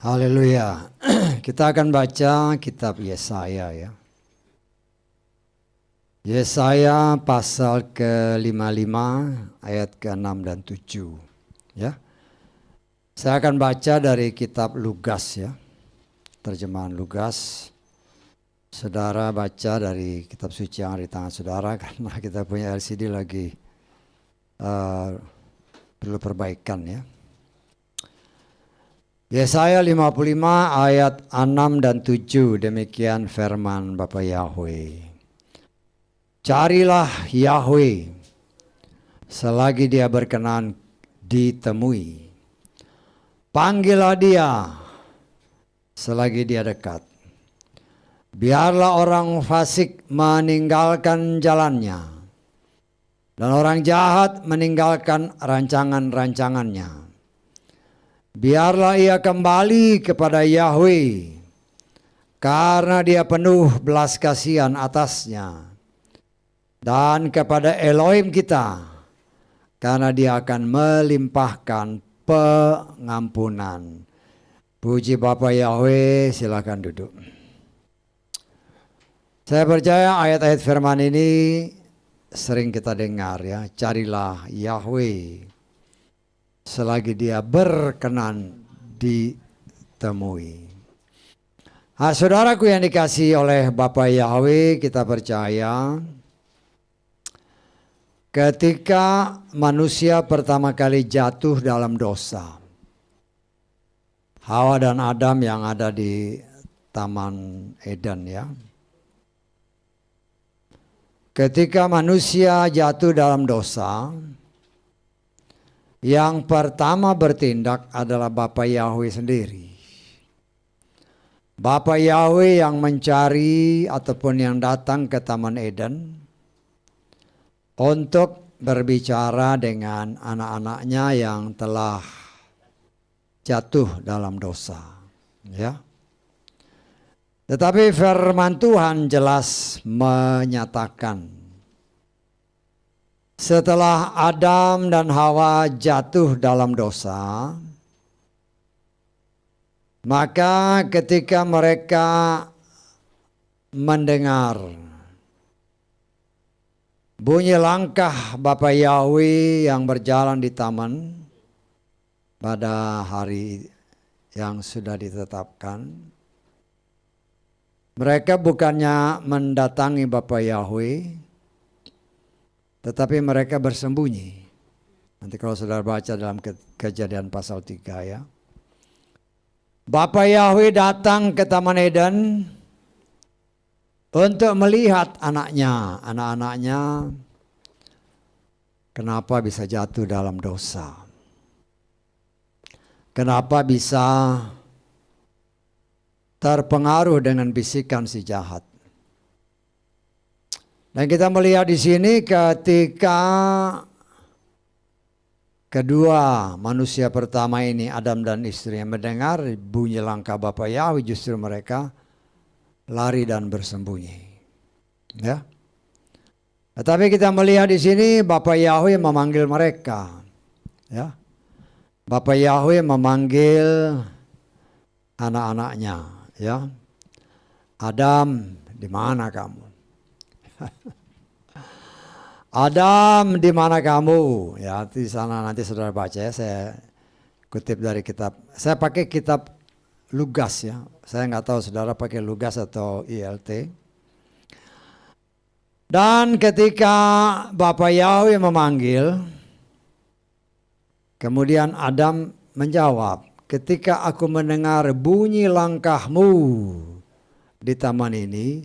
Haleluya. Kita akan baca kitab Yesaya ya. Yesaya pasal ke-55 ayat ke-6 dan 7 ya. Saya akan baca dari kitab Lugas ya. Terjemahan Lugas. Saudara baca dari kitab suci yang ada di tangan saudara karena kita punya LCD lagi perlu perbaikan ya. Yesaya 55 ayat 6 dan 7, demikian firman Bapa Yahweh. Carilah Yahweh selagi dia berkenan ditemui. Panggillah dia selagi dia dekat. Biarlah orang fasik meninggalkan jalannya dan orang jahat meninggalkan rancangan-rancangannya. Biarlah ia kembali kepada Yahweh, karena dia penuh belas kasihan atasnya. Dan kepada Elohim kita, karena dia akan melimpahkan pengampunan. Puji Bapa Yahweh, silakan duduk. Saya percaya ayat-ayat firman ini sering kita dengar ya. Carilah Yahweh selagi dia berkenan ditemui. Saudaraku yang dikasihi oleh Bapa Yahweh, kita percaya ketika manusia pertama kali jatuh dalam dosa, Hawa dan Adam yang ada di Taman Eden ya. Ketika manusia jatuh dalam dosa, yang pertama bertindak adalah Bapa Yahweh sendiri. Bapa Yahweh yang mencari ataupun yang datang ke Taman Eden untuk berbicara dengan anak-anaknya yang telah jatuh dalam dosa. Ya. Tetapi firman Tuhan jelas menyatakan, setelah Adam dan Hawa jatuh dalam dosa, maka ketika mereka mendengar bunyi langkah Bapa Yahweh yang berjalan di taman pada hari yang sudah ditetapkan, mereka bukannya mendatangi Bapa Yahweh, tetapi mereka bersembunyi. Nanti kalau saudara baca dalam Kejadian pasal 3 ya. Bapa Yahweh datang ke Taman Eden untuk melihat anak-anaknya kenapa bisa jatuh dalam dosa. Kenapa bisa terpengaruh dengan bisikan si jahat. Dan kita melihat di sini ketika kedua manusia pertama ini, Adam dan istrinya, mendengar bunyi langkah Bapa Yahweh, justru mereka lari dan bersembunyi. Ya. Tetapi kita melihat di sini Bapa Yahweh memanggil mereka. Ya. Bapa Yahweh memanggil anak-anaknya. Ya. Adam, di mana kamu? Adam, di mana kamu? Ya, di sana nanti saudara baca ya. Saya kutip dari kitab. Saya pakai kitab Lugas ya. Saya nggak tahu saudara pakai Lugas atau ILT. Dan ketika Bapa Yahweh memanggil, kemudian Adam menjawab, ketika aku mendengar bunyi langkahmu di taman ini,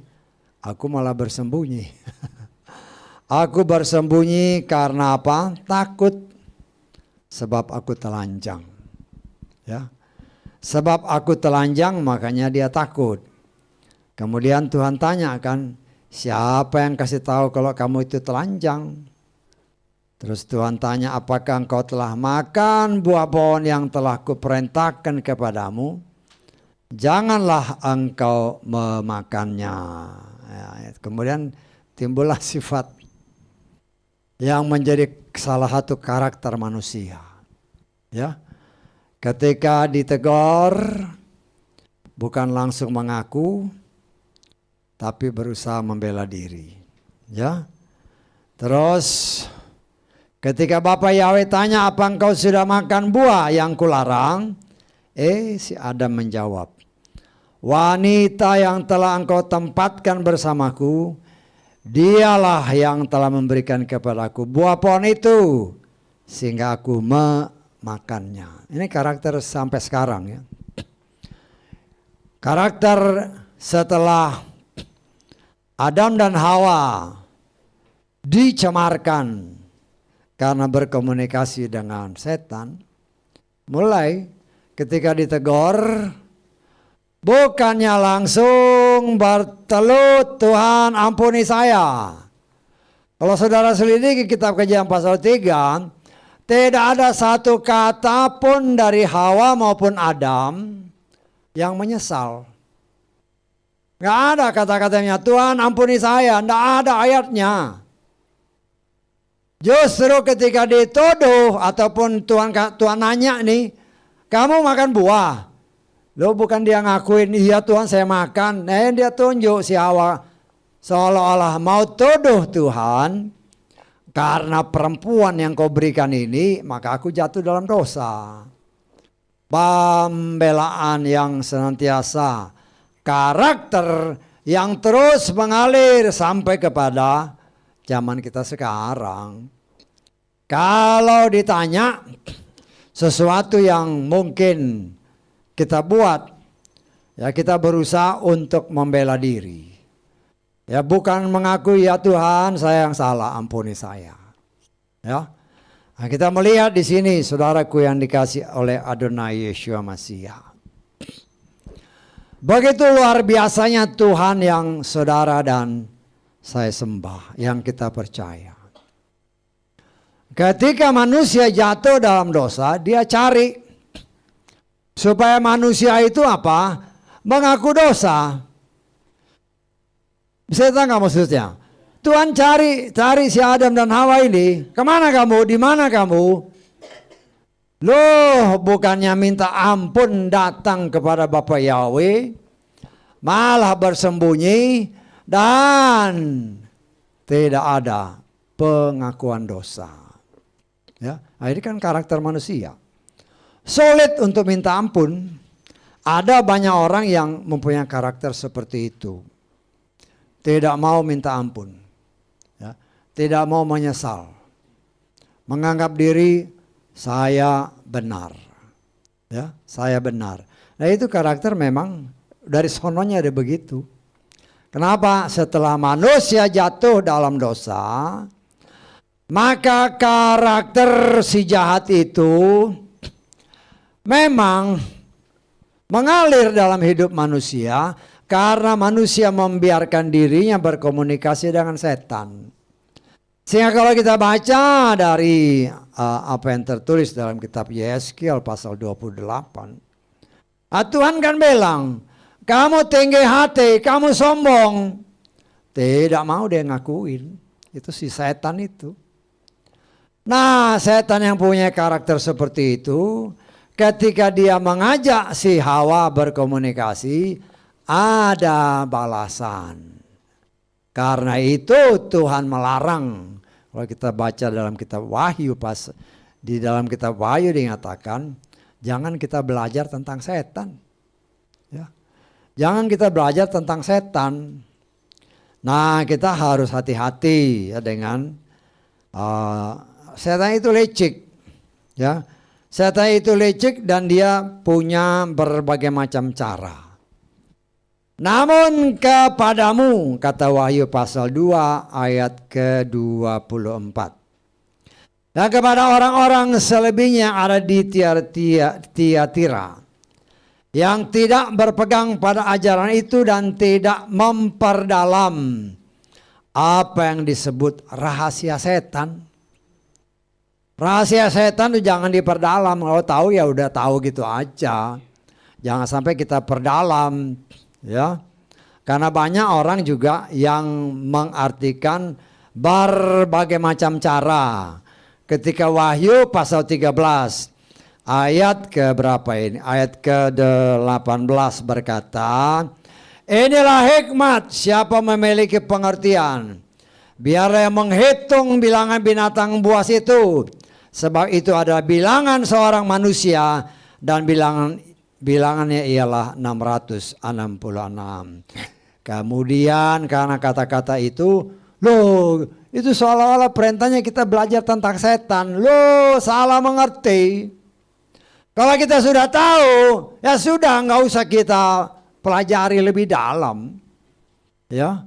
aku malah bersembunyi. Aku bersembunyi karena apa? Takut. Sebab aku telanjang. Ya. Sebab aku telanjang makanya dia takut. Kemudian Tuhan tanya kan, siapa yang kasih tahu kalau kamu itu telanjang? Terus Tuhan tanya, apakah engkau telah makan buah pohon yang telah kuperintahkan kepadamu? Janganlah engkau memakannya. Ya, kemudian timbullah sifat yang menjadi salah satu karakter manusia. Ya, ketika ditegur, bukan langsung mengaku, tapi berusaha membela diri. Ya. Terus ketika Bapak Yahweh tanya, apa engkau sudah makan buah yang kularang? Si Adam menjawab, wanita yang telah engkau tempatkan bersamaku, dialah yang telah memberikan kepadaku buah pohon itu, sehingga aku memakannya. Ini karakter sampai sekarang ya. Karakter setelah Adam dan Hawa dicemarkan karena berkomunikasi dengan setan. Mulai ketika ditegur, bukannya langsung bertelut, Tuhan ampuni saya. Kalau saudara selidiki kitab Kejadian pasal 3, tidak ada satu kata pun dari Hawa maupun Adam yang menyesal. Nggak ada kata-katanya, Tuhan ampuni saya. Nggak ada ayatnya. Justru ketika dituduh ataupun Tuhan nanya nih, kamu makan buah? Loh, bukan dia ngakuin, iya Tuhan saya makan. Dia tunjuk si Hawa seolah-olah mau tuduh Tuhan, karena perempuan yang kau berikan ini, maka aku jatuh dalam dosa. Pembelaan yang senantiasa, karakter yang terus mengalir sampai kepada zaman kita sekarang. Kalau ditanya sesuatu yang mungkin kita buat, ya kita berusaha untuk membela diri. Ya bukan mengakui, ya Tuhan saya yang salah, ampuni saya. Ya. Nah, kita melihat di sini saudaraku yang dikasih oleh Adonai Yeshua Mashiach. Begitu luar biasanya Tuhan yang saudara dan saya sembah, yang kita percaya. Ketika manusia jatuh dalam dosa, dia cari supaya manusia itu apa? Mengaku dosa. Bisa tahu nggak maksudnya? Tuhan cari si Adam dan Hawa ini. Kemana kamu? Di mana kamu? Loh, bukannya minta ampun datang kepada Bapa Yahweh, malah bersembunyi dan tidak ada pengakuan dosa. Ya, ini kan karakter manusia. Sulit untuk minta ampun. Ada banyak orang yang mempunyai karakter seperti itu. Tidak mau minta ampun. Ya, tidak mau menyesal. Menganggap diri saya benar. Ya, saya benar. Nah, itu karakter memang dari sononya ada begitu. Kenapa? Setelah manusia jatuh dalam dosa, maka karakter si jahat itu memang mengalir dalam hidup manusia karena manusia membiarkan dirinya berkomunikasi dengan setan. Sehingga kalau kita baca dari apa yang tertulis dalam kitab Yeskiel pasal 28, Tuhan kan bilang, kamu tinggi hati, kamu sombong. Tidak mau dia ngakuin. Itu si setan itu. Nah, setan yang punya karakter seperti itu, ketika dia mengajak si Hawa berkomunikasi, ada balasan. Karena itu Tuhan melarang. Kalau kita baca dalam kitab Wahyu, di dalam kitab Wahyu dinyatakan, jangan kita belajar tentang setan. Ya. Jangan kita belajar tentang setan. Nah, kita harus hati-hati ya dengan setan itu licik. Ya. Setan itu licik dan dia punya berbagai macam cara. Namun kepadamu, kata Wahyu pasal 2 ayat ke-24. Dan kepada orang-orang selebihnya ada di Tiatira, yang tidak berpegang pada ajaran itu dan tidak memperdalam apa yang disebut rahasia setan. Rahasia setan itu jangan diperdalam. Kalau tahu ya udah tahu gitu aja. Jangan sampai kita perdalam, ya. Karena banyak orang juga yang mengartikan berbagai macam cara. Ketika Wahyu pasal 13 ayat ke berapa ini? Ayat ke-18 berkata, inilah hikmat siapa memiliki pengertian. Biarlah yang menghitung bilangan binatang buas itu. Sebab itu adalah bilangan seorang manusia dan bilangannya ialah 666. Kemudian karena kata-kata itu, loh itu seolah-olah perintahnya kita belajar tentang setan. Loh salah mengerti. Kalau kita sudah tahu, ya sudah nggak usah kita pelajari lebih dalam. Ya,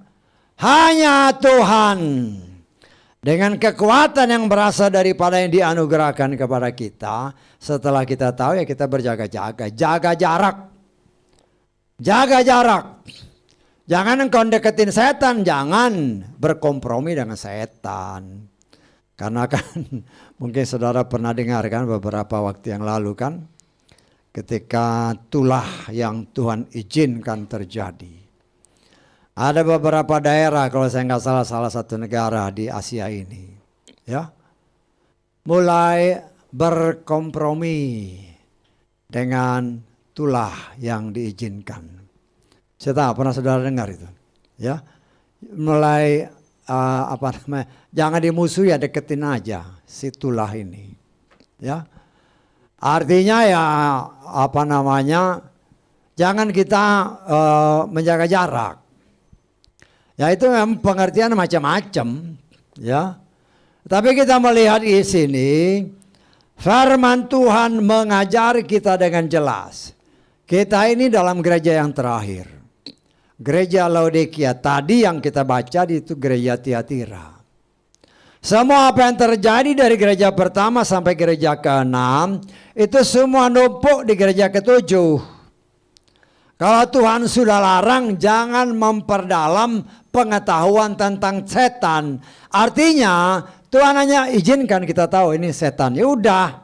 hanya Tuhan dengan kekuatan yang berasal daripada yang dianugerahkan kepada kita. Setelah kita tahu ya kita berjaga-jaga, jaga jarak, jaga jarak. Jangan engkau deketin setan, jangan berkompromi dengan setan. Karena kan mungkin saudara pernah dengar kan beberapa waktu yang lalu kan, ketika tulah yang Tuhan izinkan terjadi. Ada beberapa daerah kalau saya nggak salah satu negara di Asia ini, ya, mulai berkompromi dengan tulah yang diizinkan. Saya tahu pernah saudara dengar itu, ya, mulai jangan dimusuhi ya, deketin aja si tulah ini, ya. Artinya ya jangan kita menjaga jarak. Ya itu memang pengertian macam-macam, ya. Tapi kita melihat di sini firman Tuhan mengajar kita dengan jelas. Kita ini dalam gereja yang terakhir. Gereja Laodikia tadi yang kita baca itu gereja Tiatira. Semua apa yang terjadi dari gereja pertama sampai gereja ke-6 itu semua numpuk di gereja ke-7. Kalau Tuhan sudah larang jangan memperdalam pengetahuan tentang setan. Artinya Tuhan hanya izinkan kita tahu ini setan. Ya udah,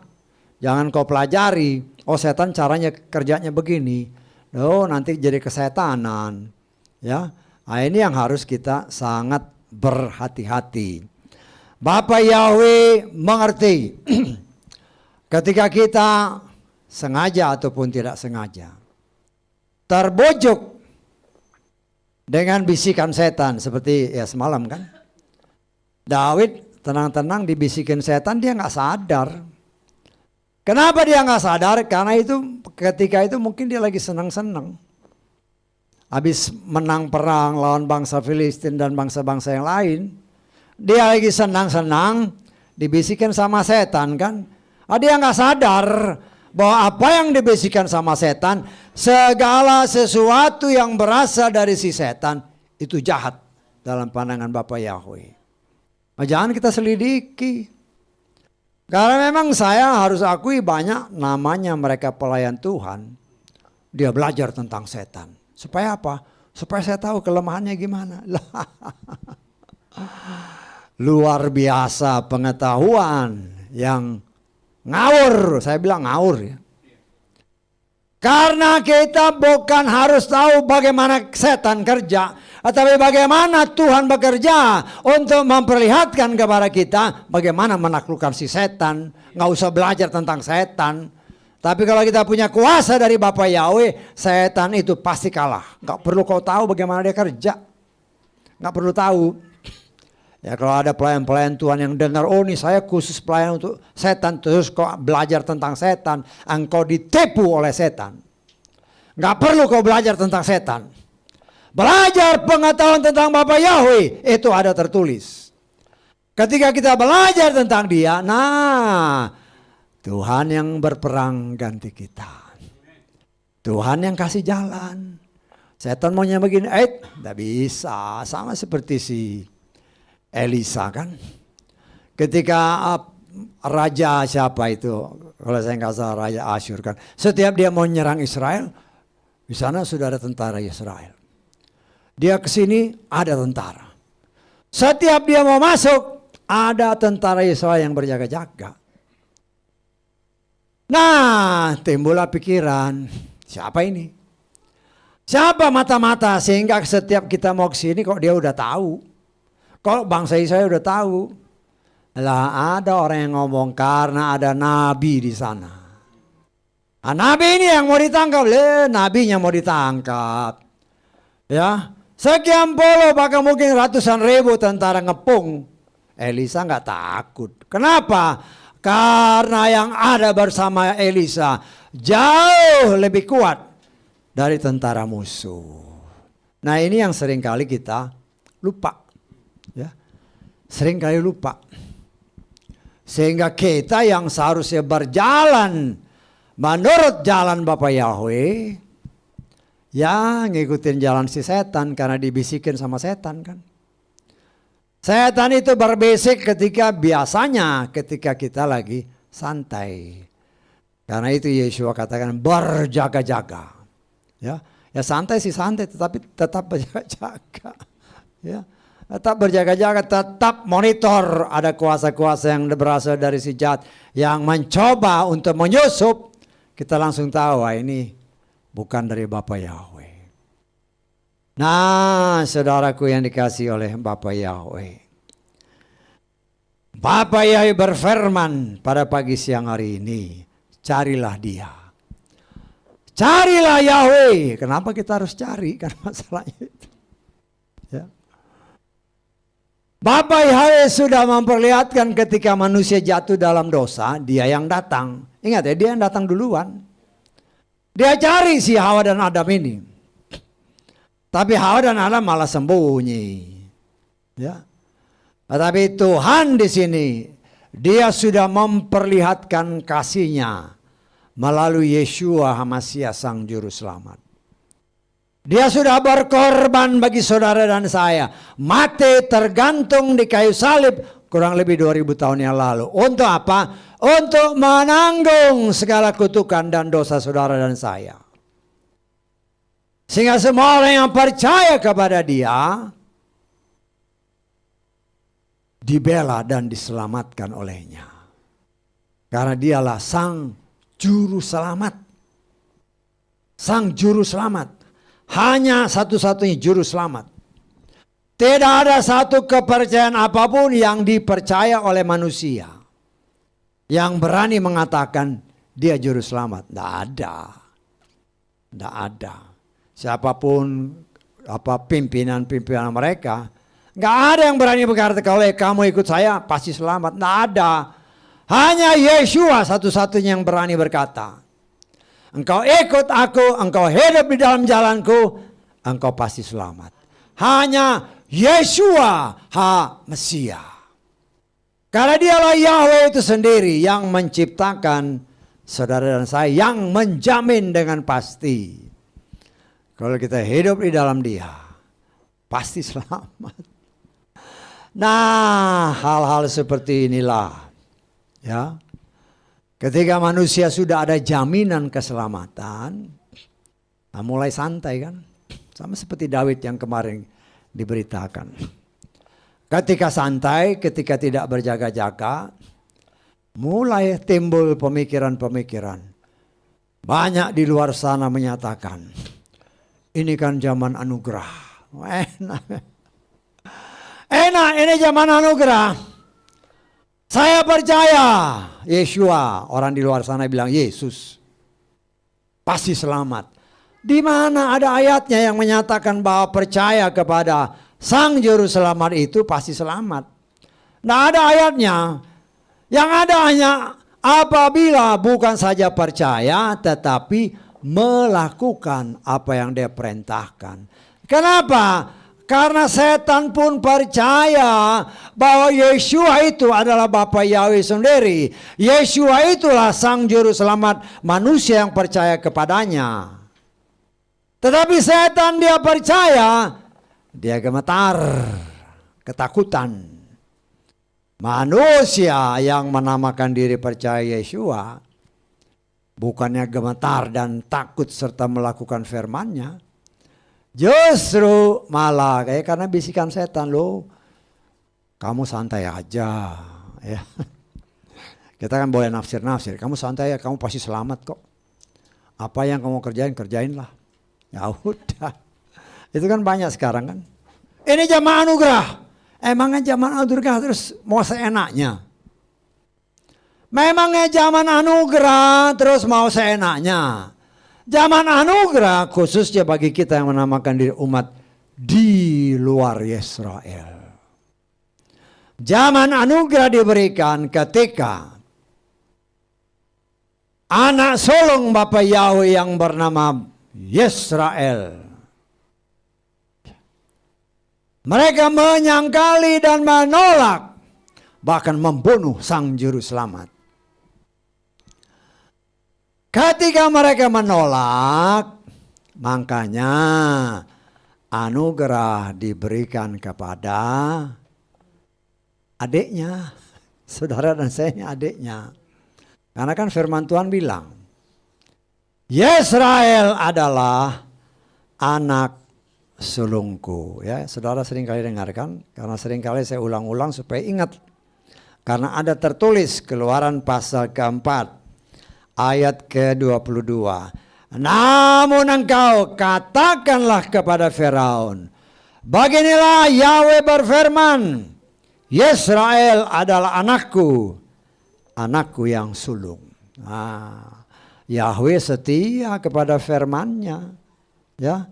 jangan kau pelajari. Oh setan caranya kerjanya begini. Oh nanti jadi kesetanan. Ya, nah, ini yang harus kita sangat berhati-hati. Bapa Yahweh mengerti ketika kita sengaja ataupun tidak sengaja terbujuk dengan bisikan setan seperti ya semalam kan. Daud tenang-tenang dibisikin setan, dia nggak sadar. Kenapa dia nggak sadar? Karena itu ketika itu mungkin dia lagi senang-senang. Habis menang perang lawan bangsa Filistin dan bangsa-bangsa yang lain. Dia lagi senang-senang dibisikin sama setan kan. Dia nggak sadar bahwa apa yang dibisikkan sama setan, segala sesuatu yang berasal dari si setan itu jahat dalam pandangan Bapa Yahweh. Jangan kita selidiki. Karena memang saya harus akui banyak namanya mereka pelayan Tuhan. Dia belajar tentang setan. Supaya apa? Supaya saya tahu kelemahannya gimana. Luar biasa pengetahuan yang ngawur. Saya bilang ngawur ya. Karena kita bukan harus tahu bagaimana setan kerja. Tapi bagaimana Tuhan bekerja untuk memperlihatkan kepada kita bagaimana menaklukkan si setan. Nggak usah belajar tentang setan. Tapi kalau kita punya kuasa dari Bapa Yahweh, setan itu pasti kalah. Nggak perlu kau tahu bagaimana dia kerja. Nggak perlu tahu. Ya kalau ada pelayan-pelayan Tuhan yang dengar, oh nih saya khusus pelayan untuk setan. Terus kau belajar tentang setan, engkau ditipu oleh setan. Nggak perlu kau belajar tentang setan. Belajar pengetahuan tentang Bapa Yahweh, itu ada tertulis. Ketika kita belajar tentang dia, nah Tuhan yang berperang ganti kita. Tuhan yang kasih jalan. Setan maunya begini, tidak bisa. Sama seperti si Elisa kan. Ketika raja siapa itu, kalau saya nggak salah raja Asyur kan. Setiap dia mau nyerang Israel, di sana sudah ada tentara Israel. Dia ke sini ada tentara. Setiap dia mau masuk, ada tentara Israel yang berjaga-jaga. Nah, timbullah pikiran, siapa ini? Siapa mata-mata sehingga setiap kita mau ke sini kok dia udah tahu. Kok bangsa Israel udah tahu. Lah ada orang yang ngomong karena ada nabi di sana. Ah, nabi ini yang mau ditangkap, nabinya mau ditangkap. Ya, sekian puluh bahkan mungkin ratusan ribu tentara ngepung. Elisa nggak takut. Kenapa? Karena yang ada bersama Elisa jauh lebih kuat dari tentara musuh. Nah, ini yang seringkali kita lupa. Ya, seringkali lupa. Sehingga kita yang seharusnya berjalan menurut jalan Bapa Yahweh, ya ngikutin jalan si setan karena dibisikin sama setan kan. Setan itu berbisik biasanya ketika kita lagi santai. Karena itu Yeshua katakan berjaga-jaga. Ya, ya santai sih santai, tetapi tetap berjaga-jaga. Ya, tetap berjaga-jaga, tetap monitor. Ada kuasa-kuasa yang berasal dari si jahat yang mencoba untuk menyusup. Kita langsung tahu, wah ini bukan dari Bapa Yahweh. Nah, saudaraku yang dikasih oleh Bapa Yahweh. Bapa Yahweh berfirman pada pagi siang hari ini, carilah Dia. Carilah Yahweh. Kenapa kita harus cari? Karena masalahnya itu. Ya. Bapa Yahweh sudah memperlihatkan ketika manusia jatuh dalam dosa, Dia yang datang. Ingat ya, Dia yang datang duluan. Dia cari si Hawa dan Adam ini. Tapi Hawa dan Adam malah sembunyi. Ya. Tetapi Tuhan di sini, Dia sudah memperlihatkan kasih-Nya melalui Yeshua HaMashiach Sang Juru Selamat. Dia sudah berkorban bagi saudara dan saya. Mati tergantung di kayu salib kurang lebih 2000 tahun yang lalu. Untuk apa? Untuk menanggung segala kutukan dan dosa saudara dan saya. Sehingga semua orang yang percaya kepada Dia dibela dan diselamatkan olehnya. Karena Dialah Sang Juru Selamat. Sang Juru Selamat. Hanya satu-satunya Juru Selamat. Tidak ada satu kepercayaan apapun yang dipercaya oleh manusia yang berani mengatakan Dia Juru Selamat. Tidak ada. Tidak ada. Siapapun pimpinan-pimpinan mereka, nggak ada yang berani berkata kalau kamu ikut saya pasti selamat. Nggak ada. Hanya Yeshua satu-satunya yang berani berkata, engkau ikut aku, engkau hidup di dalam jalanku, engkau pasti selamat. Hanya Yeshua HaMashiach. Karena Dialah Yahweh itu sendiri yang menciptakan saudara dan saya, yang menjamin dengan pasti. Kalau kita hidup di dalam Dia, pasti selamat. Nah, hal-hal seperti inilah, ya. Ketika manusia sudah ada jaminan keselamatan, nah mulai santai kan. Sama seperti Daud yang kemarin diberitakan. Ketika santai, ketika tidak berjaga-jaga, mulai timbul pemikiran-pemikiran. Banyak di luar sana menyatakan, ini kan zaman anugerah. Enak, ini zaman anugerah. Saya percaya Yeshua. Orang di luar sana bilang Yesus pasti selamat. Di mana ada ayatnya yang menyatakan bahwa percaya kepada Sang Juru Selamat itu pasti selamat? Tidak ada ayatnya. Yang ada hanya apabila bukan saja percaya tetapi melakukan apa yang Dia perintahkan. Kenapa? Karena setan pun percaya bahwa Yeshua itu adalah Bapa Yahweh sendiri. Yeshua itulah Sang Juru Selamat manusia yang percaya kepadanya. Tetapi setan dia percaya, dia gemetar, ketakutan. Manusia yang menamakan diri percaya Yeshua, bukannya gemetar dan takut serta melakukan firman-Nya. Justru malah kayak karena bisikan setan, loh kamu santai aja ya. Kita kan boleh nafsir-nafsir, kamu santai ya, kamu pasti selamat kok. Apa yang kamu kerjainlah. Ya udah. Itu kan banyak sekarang kan. Ini zaman anugerah. Emangnya zaman anugerah terus mau seenaknya. Memangnya zaman anugerah terus mau seenaknya. Zaman anugerah khususnya bagi kita yang menamakan diri umat di luar Israel. Zaman anugerah diberikan ketika anak sulung Bapa Yahweh yang bernama Yisrael. Mereka menyangkali dan menolak, bahkan membunuh Sang Juru Selamat. Ketika mereka menolak, makanya anugerah diberikan kepada adiknya. Saudara dan saya ini adiknya. Karena kan firman Tuhan bilang, Yisrael adalah anak sulungku. Ya, saudara sering kali dengarkan, karena sering kali saya ulang-ulang supaya ingat. Karena ada tertulis Keluaran pasal keempat, ayat ke-22. Namun engkau katakanlah kepada Firaun, beginilah Yahweh berfirman, Yisrael adalah anakku, anakku yang sulung. Yahweh setia kepada firman-Nya. Ya.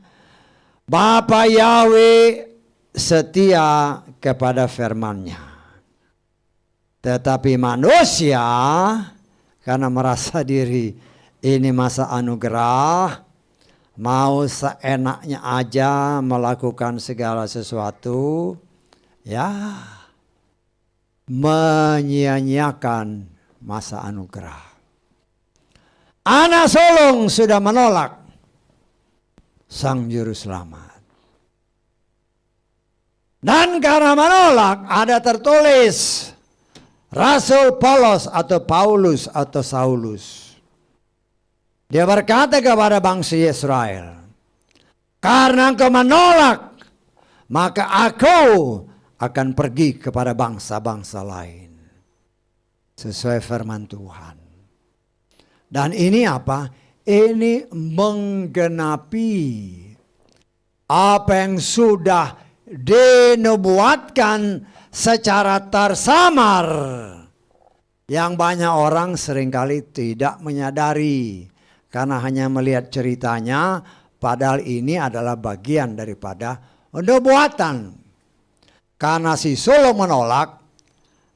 Bapa Yahweh setia kepada firman-Nya. Tetapi manusia karena merasa diri ini masa anugerah, mau seenaknya aja melakukan segala sesuatu, ya menyia-nyiakan masa anugerah. Anak sulung sudah menolak Sang Juru Selamat. Dan karena menolak ada tertulis Rasul Paulus atau Saulus. Dia berkata kepada bangsa Israel, karena engkau menolak, maka aku akan pergi kepada bangsa-bangsa lain. Sesuai firman Tuhan. Dan ini apa? Ini menggenapi apa yang sudah dinubuatkan secara tersamar, yang banyak orang seringkali tidak menyadari karena hanya melihat ceritanya, padahal ini adalah bagian daripada nubuatan. Karena si sulung menolak,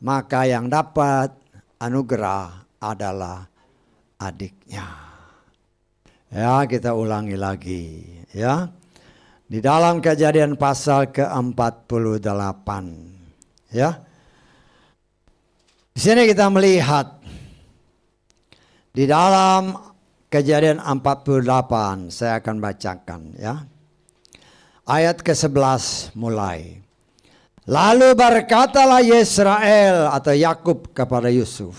maka yang dapat anugerah adalah adiknya. Ya, kita ulangi lagi ya. Di dalam Kejadian pasal ke-48 ya. Di sini kita melihat di dalam Kejadian 48, saya akan bacakan ya. Ayat ke-11 mulai. Lalu berkatalah Yisrael atau Yakub kepada Yusuf,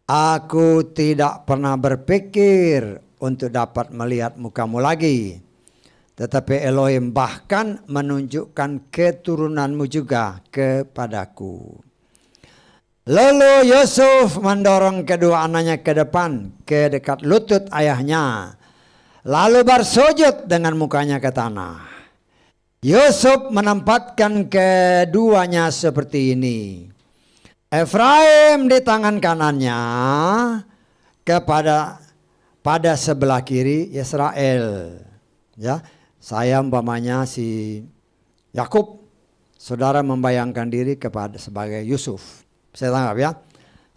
aku tidak pernah berpikir untuk dapat melihat mukamu lagi. Tetapi Elohim bahkan menunjukkan keturunanmu juga kepadaku. Lalu Yusuf mendorong kedua anaknya ke depan, ke dekat lutut ayahnya. Lalu bersujud dengan mukanya ke tanah. Yusuf menempatkan keduanya seperti ini. Efraim di tangan kanannya, pada sebelah kiri Israel. Ya, saya umpamanya si Yakub, saudara membayangkan diri kepada sebagai Yusuf. Saya tangkap ya.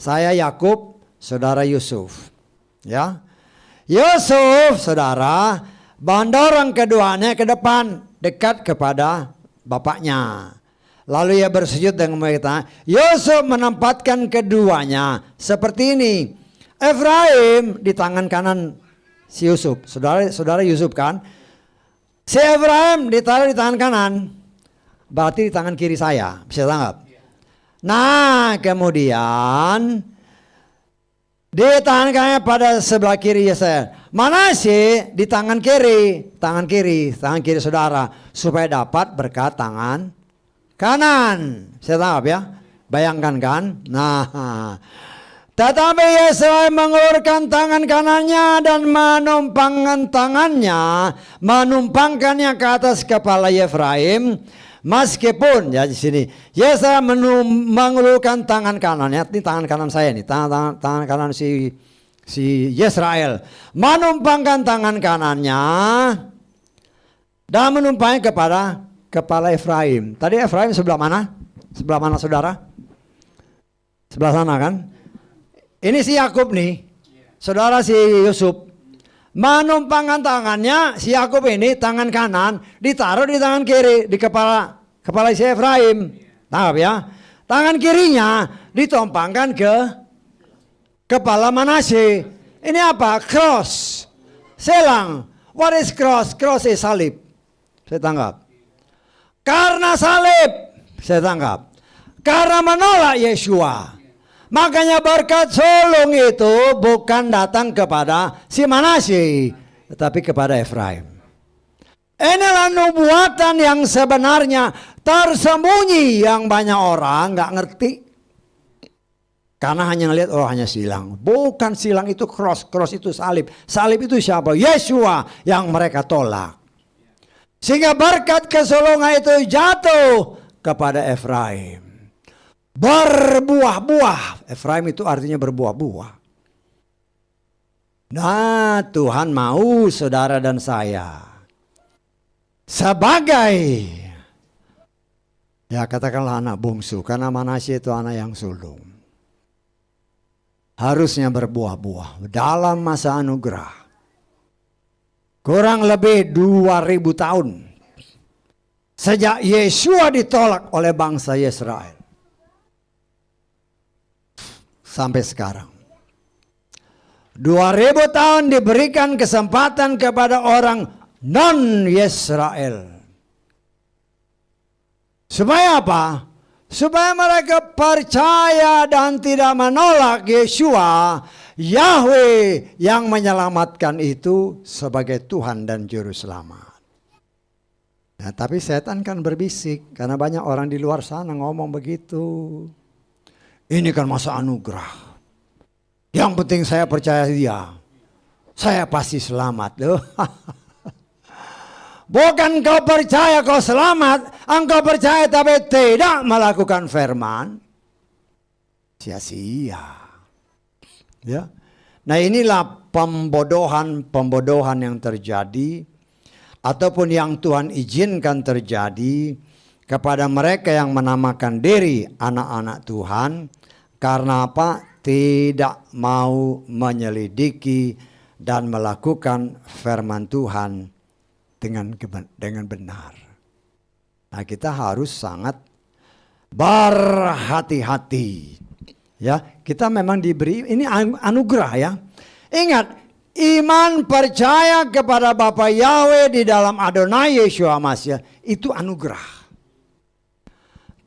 Saya Yakub, saudara Yusuf. Ya. Yusuf, saudara, mendorong keduanya ke depan, dekat kepada bapaknya. Lalu ia bersujud dengan mengatakan, Yusuf menempatkan keduanya seperti ini. Efraim di tangan kanan si Yusuf. Saudara Yusuf kan? Si Efraim ditaruh di tangan kanan. Berarti di tangan kiri saya. Bisa tangkap? Nah, kemudian di tangan kanannya pada sebelah kiri Yesaya. Manasye di tangan kiri saudara, supaya dapat berkat tangan kanan. Saya tangkap ya. Bayangkan kan? Nah, tetapi Yesaya mengulurkan tangan kanannya dan menumpangkannya ke atas kepala Efraim. Meskipun ya di sini Yesaya mengulurkan tangan kanannya, ini tangan kanan saya nih, tangan kanan si Yesrael, menumpangkan tangan kanannya dan menumpangnya kepada kepala Efraim. Tadi Efraim sebelah mana? Sebelah mana saudara? Sebelah sana kan? Ini si Yakub nih, saudara si Yusuf. Menumpangkan tangannya si Yakub ini, tangan kanan ditaruh di tangan kiri di kepala si Efraim. Tangkap ya. Tangan kirinya ditumpangkan ke kepala Manasye. Ini apa? Cross. Selang. What is cross? Cross is salib. Saya tangkap. Karena salib, saya tangkap. Karena menolak Yeshua. Makanya berkat sulung itu bukan datang kepada si Manasye, tetapi kepada Efraim. Inilah nubuatan yang sebenarnya tersembunyi yang banyak orang nggak ngerti. Karena hanya ngelihat hanya silang. Bukan silang itu cross itu salib. Salib itu siapa? Yeshua yang mereka tolak. Sehingga berkat kesulungan itu jatuh kepada Efraim. Berbuah-buah. Efraim itu artinya berbuah-buah. Nah, Tuhan mau saudara dan saya sebagai, ya katakanlah anak bungsu, karena Manasye itu anak yang sulung, harusnya berbuah-buah dalam masa anugerah. Kurang lebih 2000 tahun sejak Yeshua ditolak oleh bangsa Israel sampai sekarang. 2000 tahun diberikan kesempatan kepada orang non-Yisrael. Supaya apa? Supaya mereka percaya dan tidak menolak Yeshua, Yahweh yang menyelamatkan itu sebagai Tuhan dan Juru Selamat. Nah, tapi setan kan berbisik karena banyak orang di luar sana ngomong begitu. Ini kan masa anugerah. Yang penting saya percaya dia. Saya pasti selamat. Bukan kau percaya kau selamat. Engkau percaya tapi tidak melakukan firman. Sia-sia. Ya. Nah, inilah pembodohan yang terjadi. Ataupun yang Tuhan izinkan terjadi kepada mereka yang menamakan diri anak-anak Tuhan. Karena apa? Tidak mau menyelidiki dan melakukan firman Tuhan dengan benar. Nah, kita harus sangat berhati-hati. Ya, kita memang diberi ini anugerah ya. Ingat, iman percaya kepada Bapa Yahweh di dalam Adonai Yeshua Mashiach itu anugerah.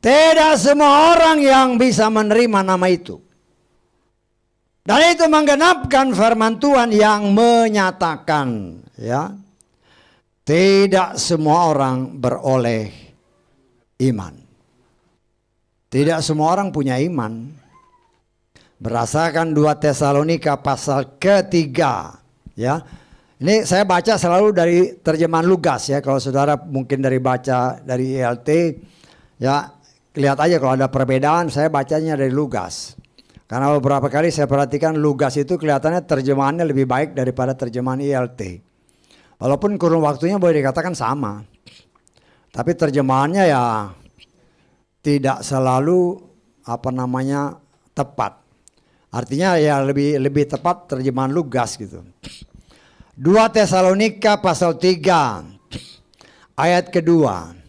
Tidak semua orang yang bisa menerima nama itu. Dan itu menggenapkan firman Tuhan yang menyatakan, ya, tidak semua orang beroleh iman. Tidak semua orang punya iman. Berdasarkan 2 Tesalonika pasal ketiga, ya. Ini saya baca selalu dari terjemahan Lugas ya. Kalau saudara mungkin baca dari ELT, ya. Lihat aja kalau ada perbedaan, saya bacanya dari Lugas. Karena beberapa kali saya perhatikan Lugas itu kelihatannya terjemahannya lebih baik daripada terjemahan ELT. Walaupun kurun waktunya boleh dikatakan sama. Tapi terjemahannya ya tidak selalu tepat. Artinya ya lebih tepat terjemahan Lugas gitu. 2 Tesalonika pasal 3 ayat kedua.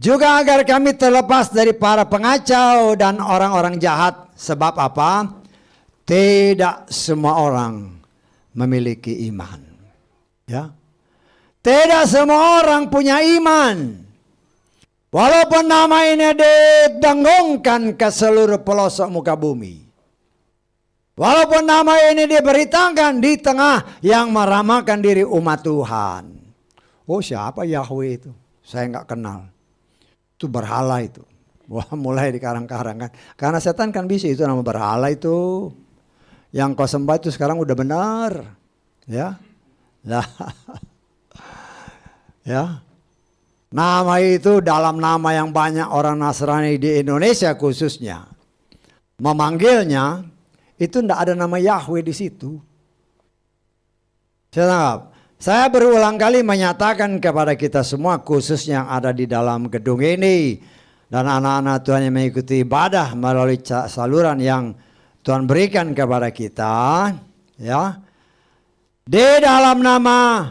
Juga agar kami terlepas dari para pengacau dan orang-orang jahat. Sebab apa? Tidak semua orang memiliki iman. Ya. Tidak semua orang punya iman. Walaupun nama ini didengungkan ke seluruh pelosok muka bumi. Walaupun nama ini diberitakan di tengah yang meramalkan diri umat Tuhan. Oh, siapa Yahweh itu? Saya nggak kenal. Itu berhala itu. Wah, mulai dikarang-karang kan. Karena setan kan bisa itu nama berhala itu. Yang kau sembah itu sekarang udah benar. Ya. Lah. Ya. Nama itu dalam nama yang banyak orang Nasrani di Indonesia khususnya memanggilnya, itu tidak ada nama Yahweh di situ. Saya berulang kali menyatakan kepada kita semua, khususnya yang ada di dalam gedung ini dan anak-anak Tuhan yang mengikuti ibadah melalui saluran yang Tuhan berikan kepada kita, ya. Di dalam nama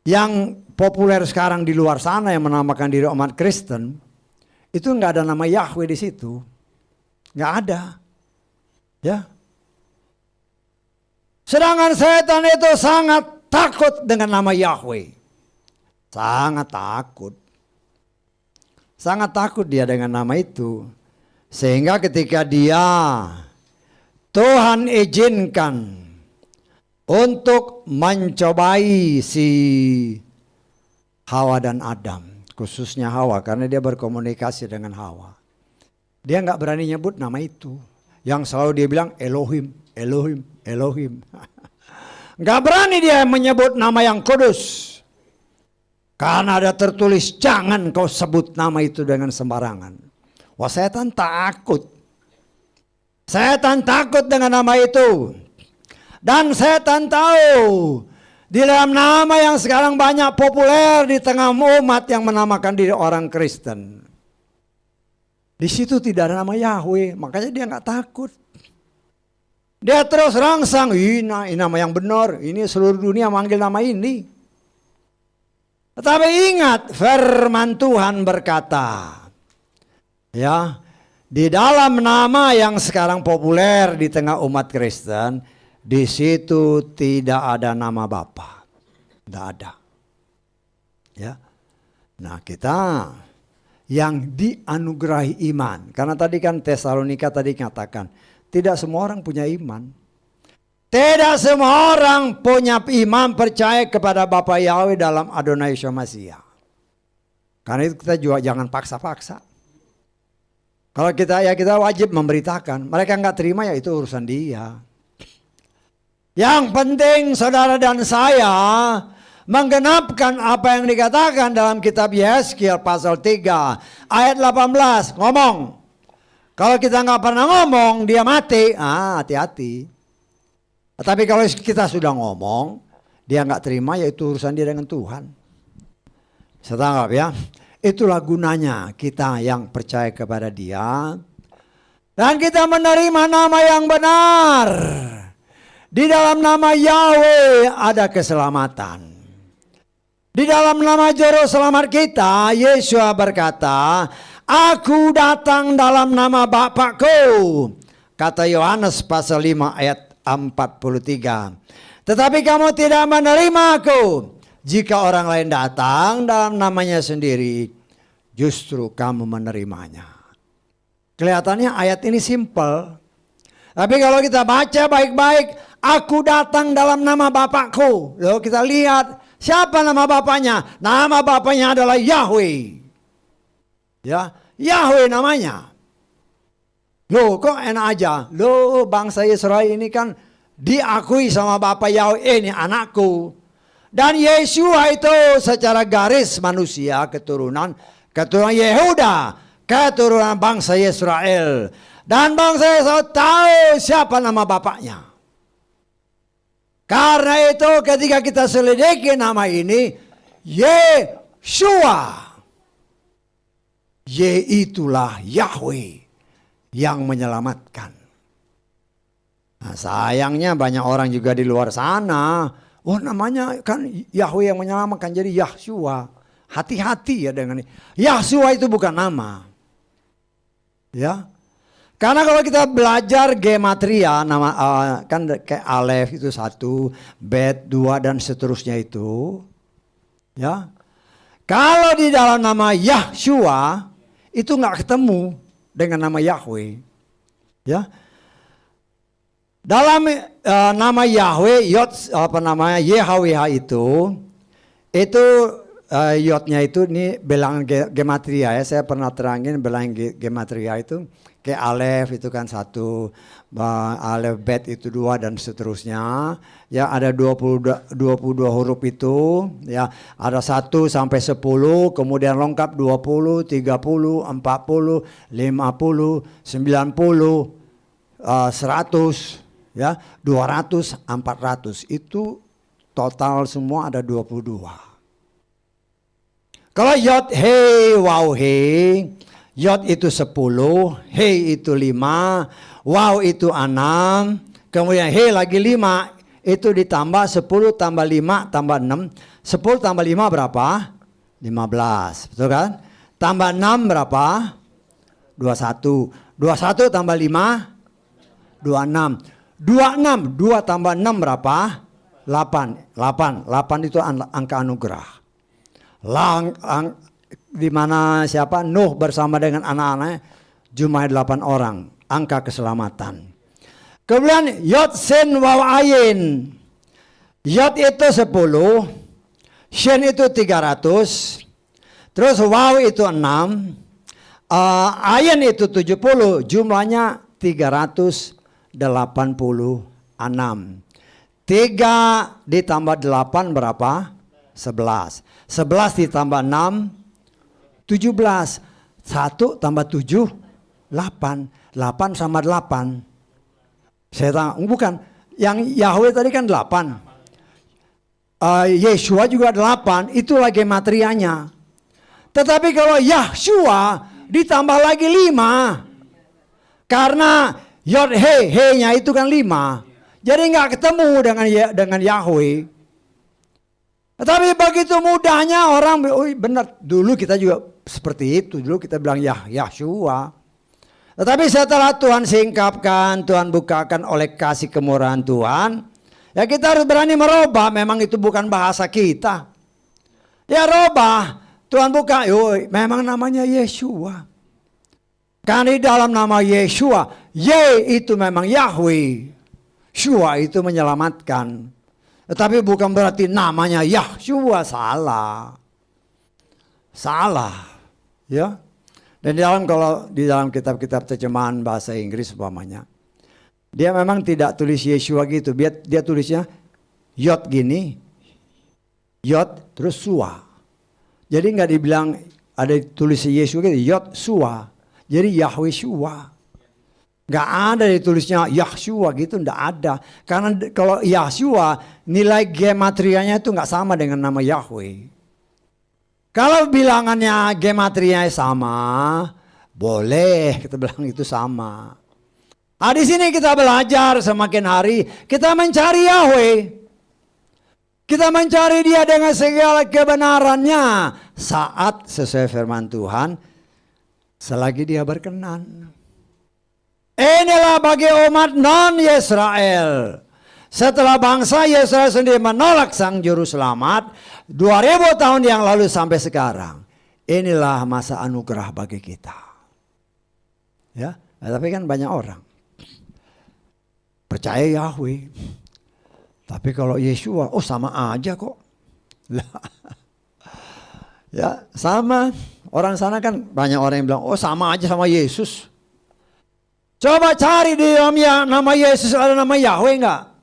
yang populer sekarang di luar sana yang menamakan diri umat Kristen, itu nggak ada nama Yahweh di situ, nggak ada, ya. Sedangkan setan itu sangat takut dengan nama Yahweh, sangat takut dia dengan nama itu, sehingga ketika dia Tuhan izinkan untuk mencobai si Hawa dan Adam, khususnya Hawa, karena dia berkomunikasi dengan Hawa. Dia nggak berani nyebut nama itu. Yang selalu dia bilang Elohim, Elohim, Elohim. Nggak berani dia menyebut nama yang kudus. Karena ada tertulis, jangan kau sebut nama itu dengan sembarangan. Wah, setan takut. Setan takut dengan nama itu. Dan setan tahu di dalam nama yang sekarang banyak populer di tengah umat yang menamakan diri orang Kristen, di situ tidak ada nama Yahweh, makanya dia nggak takut. Dia terus rangsang, ini nama yang benar, ini seluruh dunia manggil nama ini. Tetapi ingat, firman Tuhan berkata, ya, di dalam nama yang sekarang populer di tengah umat Kristen, di situ tidak ada nama Bapa, tidak ada. Ya, nah kita yang dianugerahi iman, karena tadi kan Tesalonika tadi katakan, tidak semua orang punya iman. Tidak semua orang punya iman percaya kepada Bapa Yahweh dalam Adonai Yeshua Masiah. Karena itu kita juga jangan paksa-paksa. Kalau kita wajib memberitakan. Mereka nggak terima, ya itu urusan dia. Yang penting saudara dan saya menggenapkan apa yang dikatakan dalam kitab Yeskiel pasal 3 ayat 18, ngomong. Kalau kita nggak pernah ngomong, dia mati. Hati-hati. Tapi kalau kita sudah ngomong, dia nggak terima, yaitu urusan dia dengan Tuhan. Saya tanggap ya. Itulah gunanya kita yang percaya kepada dia. Dan kita menerima nama yang benar. Di dalam nama Yahweh ada keselamatan. Di dalam nama Juru Selamat kita, Yeshua berkata, Aku datang dalam nama Bapakku. Kata Yohanes pasal 5 ayat 43. Tetapi kamu tidak menerima aku. Jika orang lain datang dalam namanya sendiri, justru kamu menerimanya. Kelihatannya ayat ini simpel. Tapi kalau kita baca baik-baik, aku datang dalam nama Bapakku. Lalu kita lihat, siapa nama Bapaknya? Nama Bapaknya adalah Yahweh. Ya, Yahweh namanya. Loh, kok enak aja? Loh, bangsa Israel ini kan diakui sama Bapak Yahweh, ini anakku. Dan Yeshua itu secara garis manusia keturunan Yehuda, keturunan bangsa Israel. Dan bangsa Israel tahu siapa nama bapaknya. Karena itu ketika kita selidiki nama ini, Yeshua. Itulah Yahweh yang menyelamatkan. Nah, sayangnya banyak orang juga di luar sana, oh namanya kan Yahweh yang menyelamatkan, jadi Yahshua. Hati-hati ya dengan ini. Yahshua itu bukan nama. Ya. Karena kalau kita belajar gematria, nama kan kayak Alef itu 1, Bet 2 dan seterusnya itu. Ya. Kalau di dalam nama Yahshua itu nggak ketemu dengan nama Yahweh. Ya. Dalam nama Yahweh, YHWH itu yodnya itu ini bilangan gematria ya. Saya pernah terangin bilangan gematria itu Kayak alef itu kan 1, alef bet itu 2 dan seterusnya. Ya ada 22 huruf itu, ya ada 1 sampai 10, kemudian lengkap 20, 30, 40, 50, 90, 100, ya 200, 400. Itu total semua ada 22. Kalau yod he waw he, yod itu 10, he itu 5, waw itu 6, kemudian he lagi 5, itu ditambah 10 tambah 5 tambah 6. 10 tambah 5 berapa? 15, betul kan? Tambah 6 berapa? 21. 21 tambah 5? 26. 26, 2 tambah 6 berapa? 8. 8 itu angka anugerah. Di mana siapa? Nuh bersama dengan anak-anaknya, jumlah 8 orang, angka keselamatan. Kemudian yod sen waw ayin. Yod itu 10, sen itu 300, terus waw itu 6, ayin itu 70, jumlahnya 386. 3 ditambah 8 berapa? 11. 11 ditambah 6, 17. 1 tambah 7, 8. 8 sama 8. Saya tanya, bukan. Yang Yahweh tadi kan 8. Yeshua juga 8. Itulah gematrianya. Tetapi kalau Yahshua ditambah lagi 5. Karena yod he-nya itu kan 5. Jadi nggak ketemu dengan Yahweh. Tetapi begitu mudahnya orang, oh benar, dulu kita juga seperti itu. Dulu kita bilang Yahshua. Tetapi setelah Tuhan singkapkan, Tuhan bukakan oleh kasih kemurahan Tuhan, ya kita harus berani merubah. Memang itu bukan bahasa kita. Ya robah. Tuhan buka, memang namanya Yeshua. Karena di dalam nama Yeshua, Ye itu memang Yahweh, Shua itu menyelamatkan. Tetapi bukan berarti namanya Yahshua, salah. Salah. Ya. Dan kalau di dalam kitab-kitab terjemahan bahasa Inggris umpamanya, dia memang tidak tulis Yeshua gitu. Dia tulisnya Yod gini, Yod terus Sua. Jadi nggak dibilang ada tulis Yeshua gitu, Yod Sua. Jadi Yahweh Shua. Nggak ada ditulisnya Yahshua gitu, nggak ada. Karena kalau Yahshua nilai gematrianya itu nggak sama dengan nama Yahweh. Kalau bilangannya gematrianya sama, boleh kita bilang itu sama. Di sini kita belajar semakin hari, kita mencari Yahweh. Kita mencari Dia dengan segala kebenarannya saat sesuai firman Tuhan, selagi Dia berkenan. Inilah bagi umat non-Yisrael. Setelah bangsa Yisrael sendiri menolak Sang Juru Selamat 2000 tahun yang lalu sampai sekarang. Inilah masa anugerah bagi kita. Ya, tapi kan banyak orang percaya Yahweh. Tapi kalau Yeshua, sama aja kok. Ya, sama. Orang sana kan banyak orang yang bilang, sama aja sama Yesus. Coba cari di dalam nama Yesus ada nama Yahweh enggak?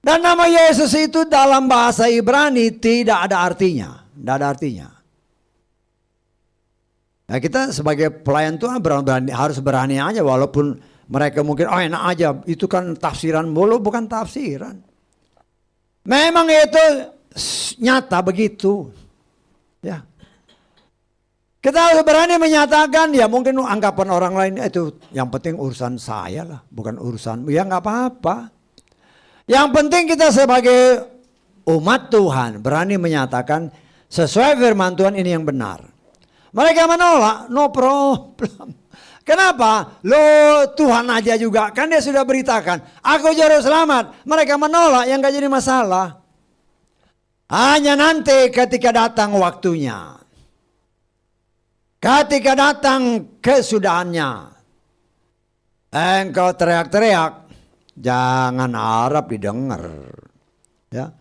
Dan nama Yesus itu dalam bahasa Ibrani tidak ada artinya. Tidak ada artinya. Nah, kita sebagai pelayan Tuhan harus berani aja, walaupun mereka mungkin enak aja. Itu kan tafsiran mulu, bukan tafsiran. Memang itu nyata begitu. Ya. Kita harus berani menyatakan, ya mungkin anggapan orang lain itu yang penting urusan saya lah, bukan urusanmu. Ya nggak apa-apa. Yang penting kita sebagai umat Tuhan berani menyatakan sesuai firman Tuhan ini yang benar. Mereka menolak, no problem. Kenapa? Tuhan aja juga, kan Dia sudah beritakan, aku juru selamat. Mereka menolak, yang gak jadi masalah. Hanya nanti ketika datang waktunya. Ketika datang kesudahannya, engkau teriak-teriak, jangan harap didengar. Ya.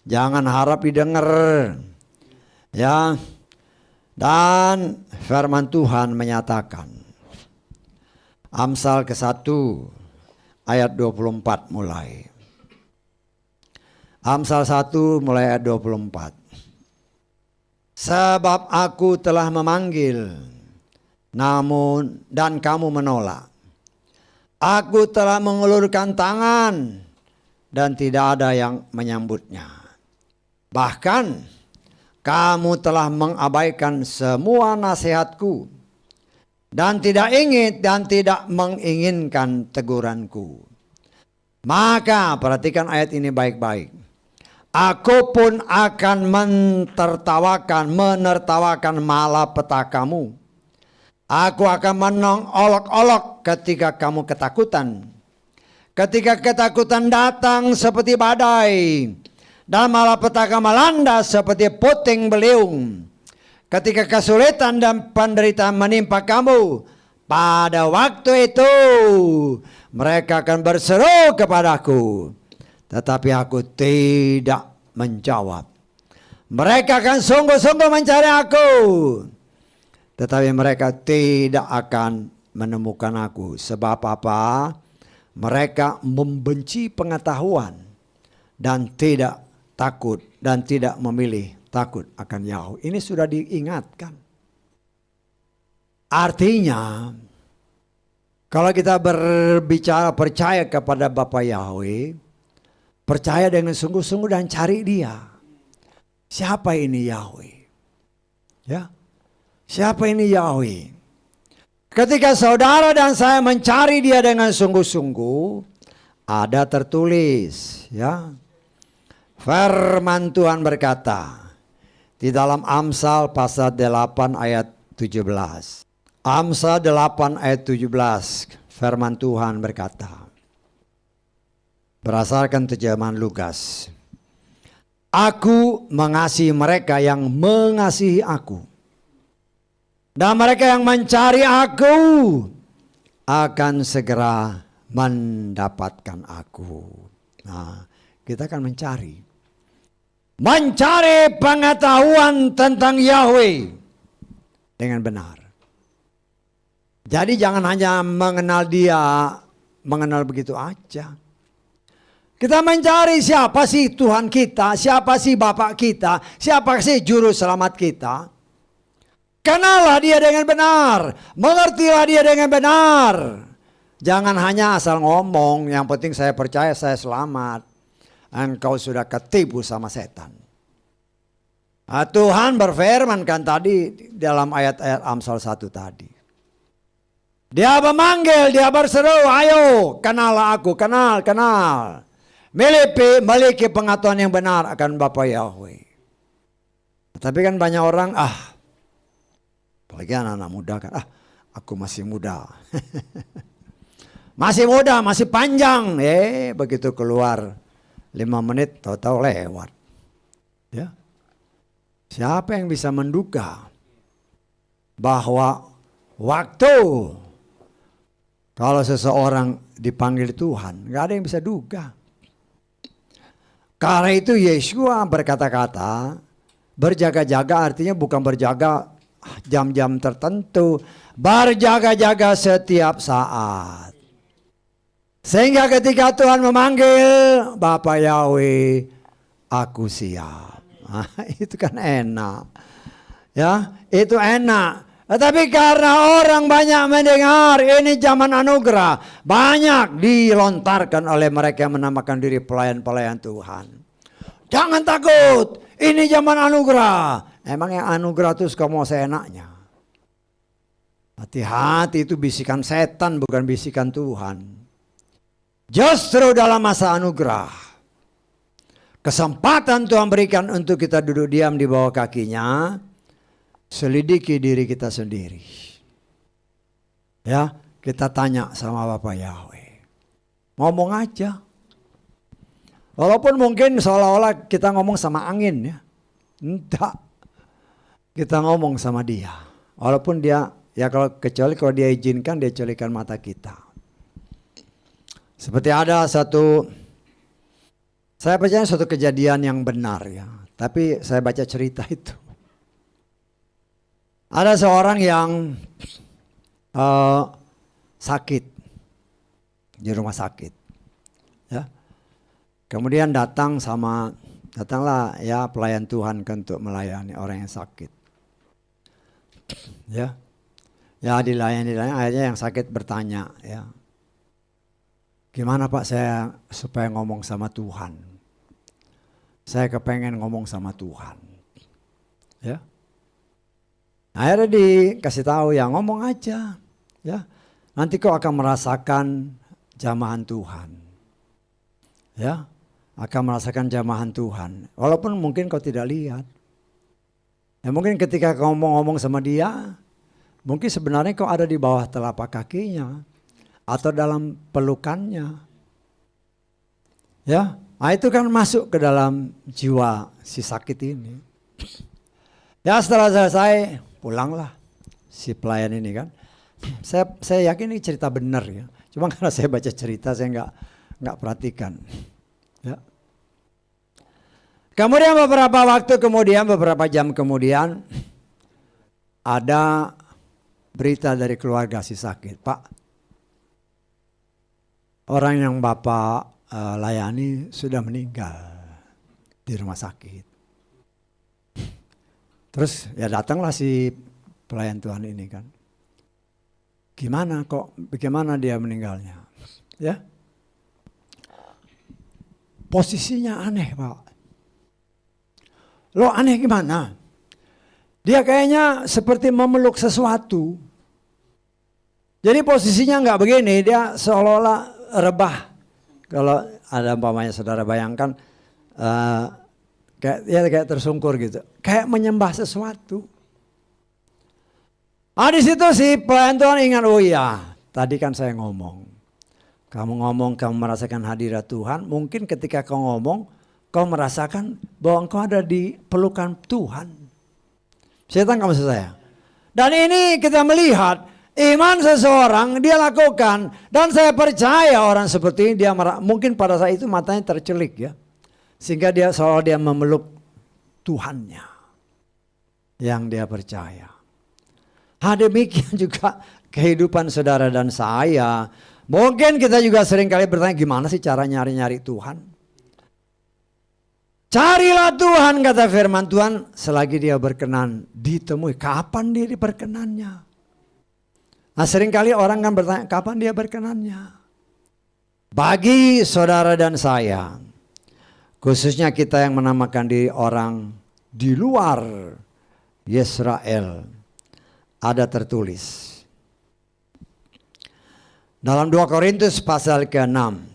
Jangan harap didengar. Ya. Dan firman Tuhan menyatakan, Amsal ke-1 ayat 24 mulai. Amsal 1 mulai ayat 24. Sebab aku telah memanggil, namun dan kamu menolak. Aku telah mengulurkan tangan dan tidak ada yang menyambutnya. Bahkan kamu telah mengabaikan semua nasihatku dan tidak ingin dan tidak menginginkan teguranku. Maka perhatikan ayat ini baik-baik. Aku pun akan menertawakan malapetakamu. Aku akan menolok-olok ketika kamu ketakutan. Ketika ketakutan datang seperti badai dan malapetaka melanda seperti puting beliung. Ketika kesulitan dan penderitaan menimpa kamu, pada waktu itu mereka akan berseru kepadaku, tetapi aku tidak menjawab. Mereka akan sungguh-sungguh mencari aku, tetapi mereka tidak akan menemukan aku. Sebab apa? Mereka membenci pengetahuan dan tidak takut dan tidak memilih takut akan Yahweh. Ini sudah diingatkan. Artinya, kalau kita berbicara percaya kepada Bapa Yahweh, percaya dengan sungguh-sungguh dan cari Dia. Siapa ini Yahweh? Ya, siapa ini Yahweh? Ketika saudara dan saya mencari Dia dengan sungguh-sungguh, ada tertulis, ya. Firman Tuhan berkata di dalam Amsal pasal 8 ayat 17. Amsal 8 ayat 17, firman Tuhan berkata, berdasarkan terjemahan Lukas, aku mengasihi mereka yang mengasihi aku, dan mereka yang mencari aku akan segera mendapatkan aku. Nah, kita akan mencari pengetahuan tentang Yahweh dengan benar. Jadi jangan hanya mengenal Dia, mengenal begitu aja. Kita mencari siapa sih Tuhan kita, siapa sih Bapak kita, siapa sih juru selamat kita. Kenallah Dia dengan benar, mengertilah Dia dengan benar. Jangan hanya asal ngomong, yang penting saya percaya saya selamat. Engkau sudah ketipu sama setan. Nah, Tuhan berfirman kan tadi dalam ayat-ayat Amsal 1 tadi. Dia memanggil, Dia berseru, ayo kenal aku, kenal. Miliki pengetahuan yang benar akan Bapa Yahweh. Tapi kan banyak orang, apalagi anak-anak muda kan, aku masih muda. Masih muda, masih panjang. Begitu keluar 5 menit, tahu-tahu lewat. Ya. Siapa yang bisa menduga bahwa waktu kalau seseorang dipanggil Tuhan, gak ada yang bisa duga. Karena itu Yeshua berkata-kata, berjaga-jaga artinya bukan berjaga jam-jam tertentu, berjaga-jaga setiap saat. Sehingga ketika Tuhan memanggil, Bapa Yahweh, aku siap. Nah, itu kan enak. Ya, itu enak. Tetapi karena orang banyak mendengar ini zaman anugerah, banyak dilontarkan oleh mereka yang menamakan diri pelayan-pelayan Tuhan. Jangan takut, ini zaman anugerah. Emang yang anugerah itu suka mau seenaknya. Hati-hati, itu bisikan setan bukan bisikan Tuhan. Justru dalam masa anugerah, kesempatan Tuhan berikan untuk kita duduk diam di bawah kakinya, selidiki diri kita sendiri. Ya, kita tanya sama Bapa Yahweh. Ngomong aja. Walaupun mungkin seolah-olah kita ngomong sama angin ya. Enggak. Kita ngomong sama Dia. Walaupun Dia, ya kecuali kalau Dia izinkan, Dia colikan mata kita. Seperti ada saya percaya satu kejadian yang benar ya. Tapi saya baca cerita itu. Ada seorang yang sakit di rumah sakit. Ya. Kemudian datanglah ya pelayan Tuhan untuk melayani orang yang sakit. Ya. Ya dilayani, akhirnya yang sakit bertanya, ya. Gimana Pak saya supaya ngomong sama Tuhan? Saya kepengen ngomong sama Tuhan. Ya. Akhirnya dikasih tahu, ya ngomong aja. Ya. Nanti kau akan merasakan jamahan Tuhan. Ya. Akan merasakan jamahan Tuhan. Walaupun mungkin kau tidak lihat. Ya mungkin ketika kau ngomong sama dia, mungkin sebenarnya kau ada di bawah telapak kakinya atau dalam pelukannya. Ya, nah itu kan masuk ke dalam jiwa si sakit ini. Ya setelah selesai pulanglah si pelayan ini kan. Saya yakin ini cerita benar ya. Cuma karena saya baca cerita saya nggak perhatikan. Ya. Kemudian beberapa jam kemudian ada berita dari keluarga si sakit, Pak. Orang yang Bapak layani sudah meninggal di rumah sakit. Terus ya datanglah si pelayan Tuhan ini kan. Bagaimana dia meninggalnya? Ya. Posisinya aneh, Pak. Loh aneh gimana? Dia kayaknya seperti memeluk sesuatu. Jadi posisinya nggak begini, dia seolah-olah rebah. Kalau ada umpamanya saudara bayangkan, kayak tersungkur gitu, kayak menyembah sesuatu. Di situ si pelayan Tuhan ingat, oh iya, tadi kan saya ngomong. Kamu ngomong, kamu merasakan hadirat Tuhan. Mungkin ketika kau ngomong, kau merasakan bahwa kau ada di pelukan Tuhan. Setan kamu maksud saya. Dan ini kita melihat iman seseorang dia lakukan, dan saya percaya orang seperti ini dia mungkin pada saat itu matanya tercelik ya, sehingga dia seolah dia memeluk Tuhannya yang dia percaya. Demikian juga kehidupan saudara dan saya. Mungkin kita juga sering kali bertanya, gimana sih cara nyari-nyari Tuhan? Carilah Tuhan, kata firman Tuhan, selagi dia berkenan ditemui. Kapan dia berkenannya? Nah seringkali orang kan bertanya, kapan dia berkenannya? Bagi saudara dan saya, khususnya kita yang menamakan diri orang di luar Yesrael, ada tertulis. Dalam 2 Korintus pasal ke-6.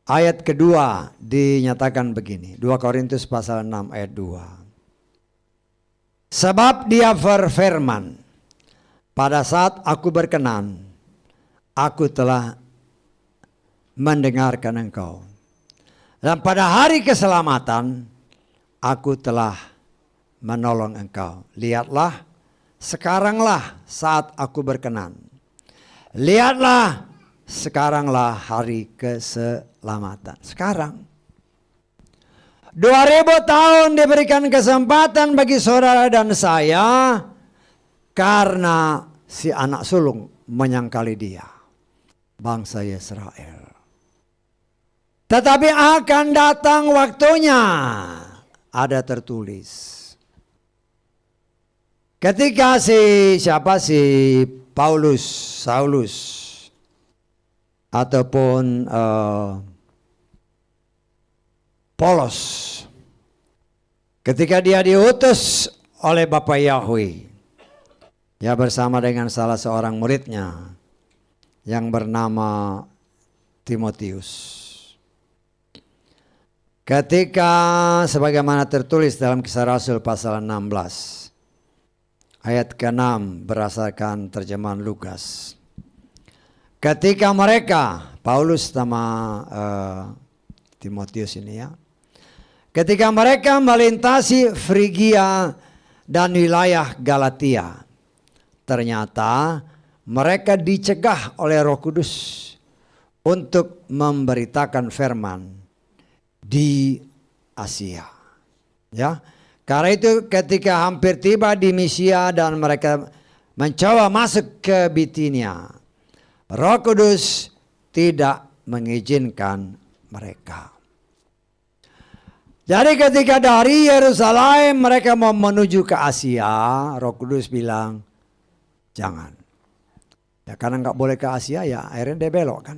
Ayat kedua dinyatakan begini, 2 Korintus pasal 6 ayat 2. Sebab dia berfirman, pada saat aku berkenan, aku telah mendengarkan engkau. Dan pada hari keselamatan, aku telah menolong engkau. Lihatlah, sekaranglah saat aku berkenan. Lihatlah, sekaranglah hari keselamatan. Sekarang 2000 tahun diberikan kesempatan bagi saudara dan saya karena si anak sulung menyangkali dia, bangsa Yesrael. Tetapi akan datang waktunya, ada tertulis. Ketika si Saulus ataupun Polos, ketika dia diutus oleh Bapak Yahweh, ya bersama dengan salah seorang muridnya yang bernama Timotius. Ketika sebagaimana tertulis dalam Kisah Rasul pasal 16 ayat ke-6 berdasarkan terjemahan Lukas. Ketika mereka, Paulus sama Timotius ini ya, ketika mereka melintasi Frigia dan wilayah Galatia, ternyata mereka dicegah oleh Roh Kudus untuk memberitakan firman di Asia. Ya, karena itu ketika hampir tiba di Misia dan mereka mencoba masuk ke Bitinia. Roh Kudus tidak mengizinkan mereka. Jadi ketika dari Yerusalem mereka mau menuju ke Asia, Roh Kudus bilang, jangan. Ya karena nggak boleh ke Asia, ya akhirnya dia belok kan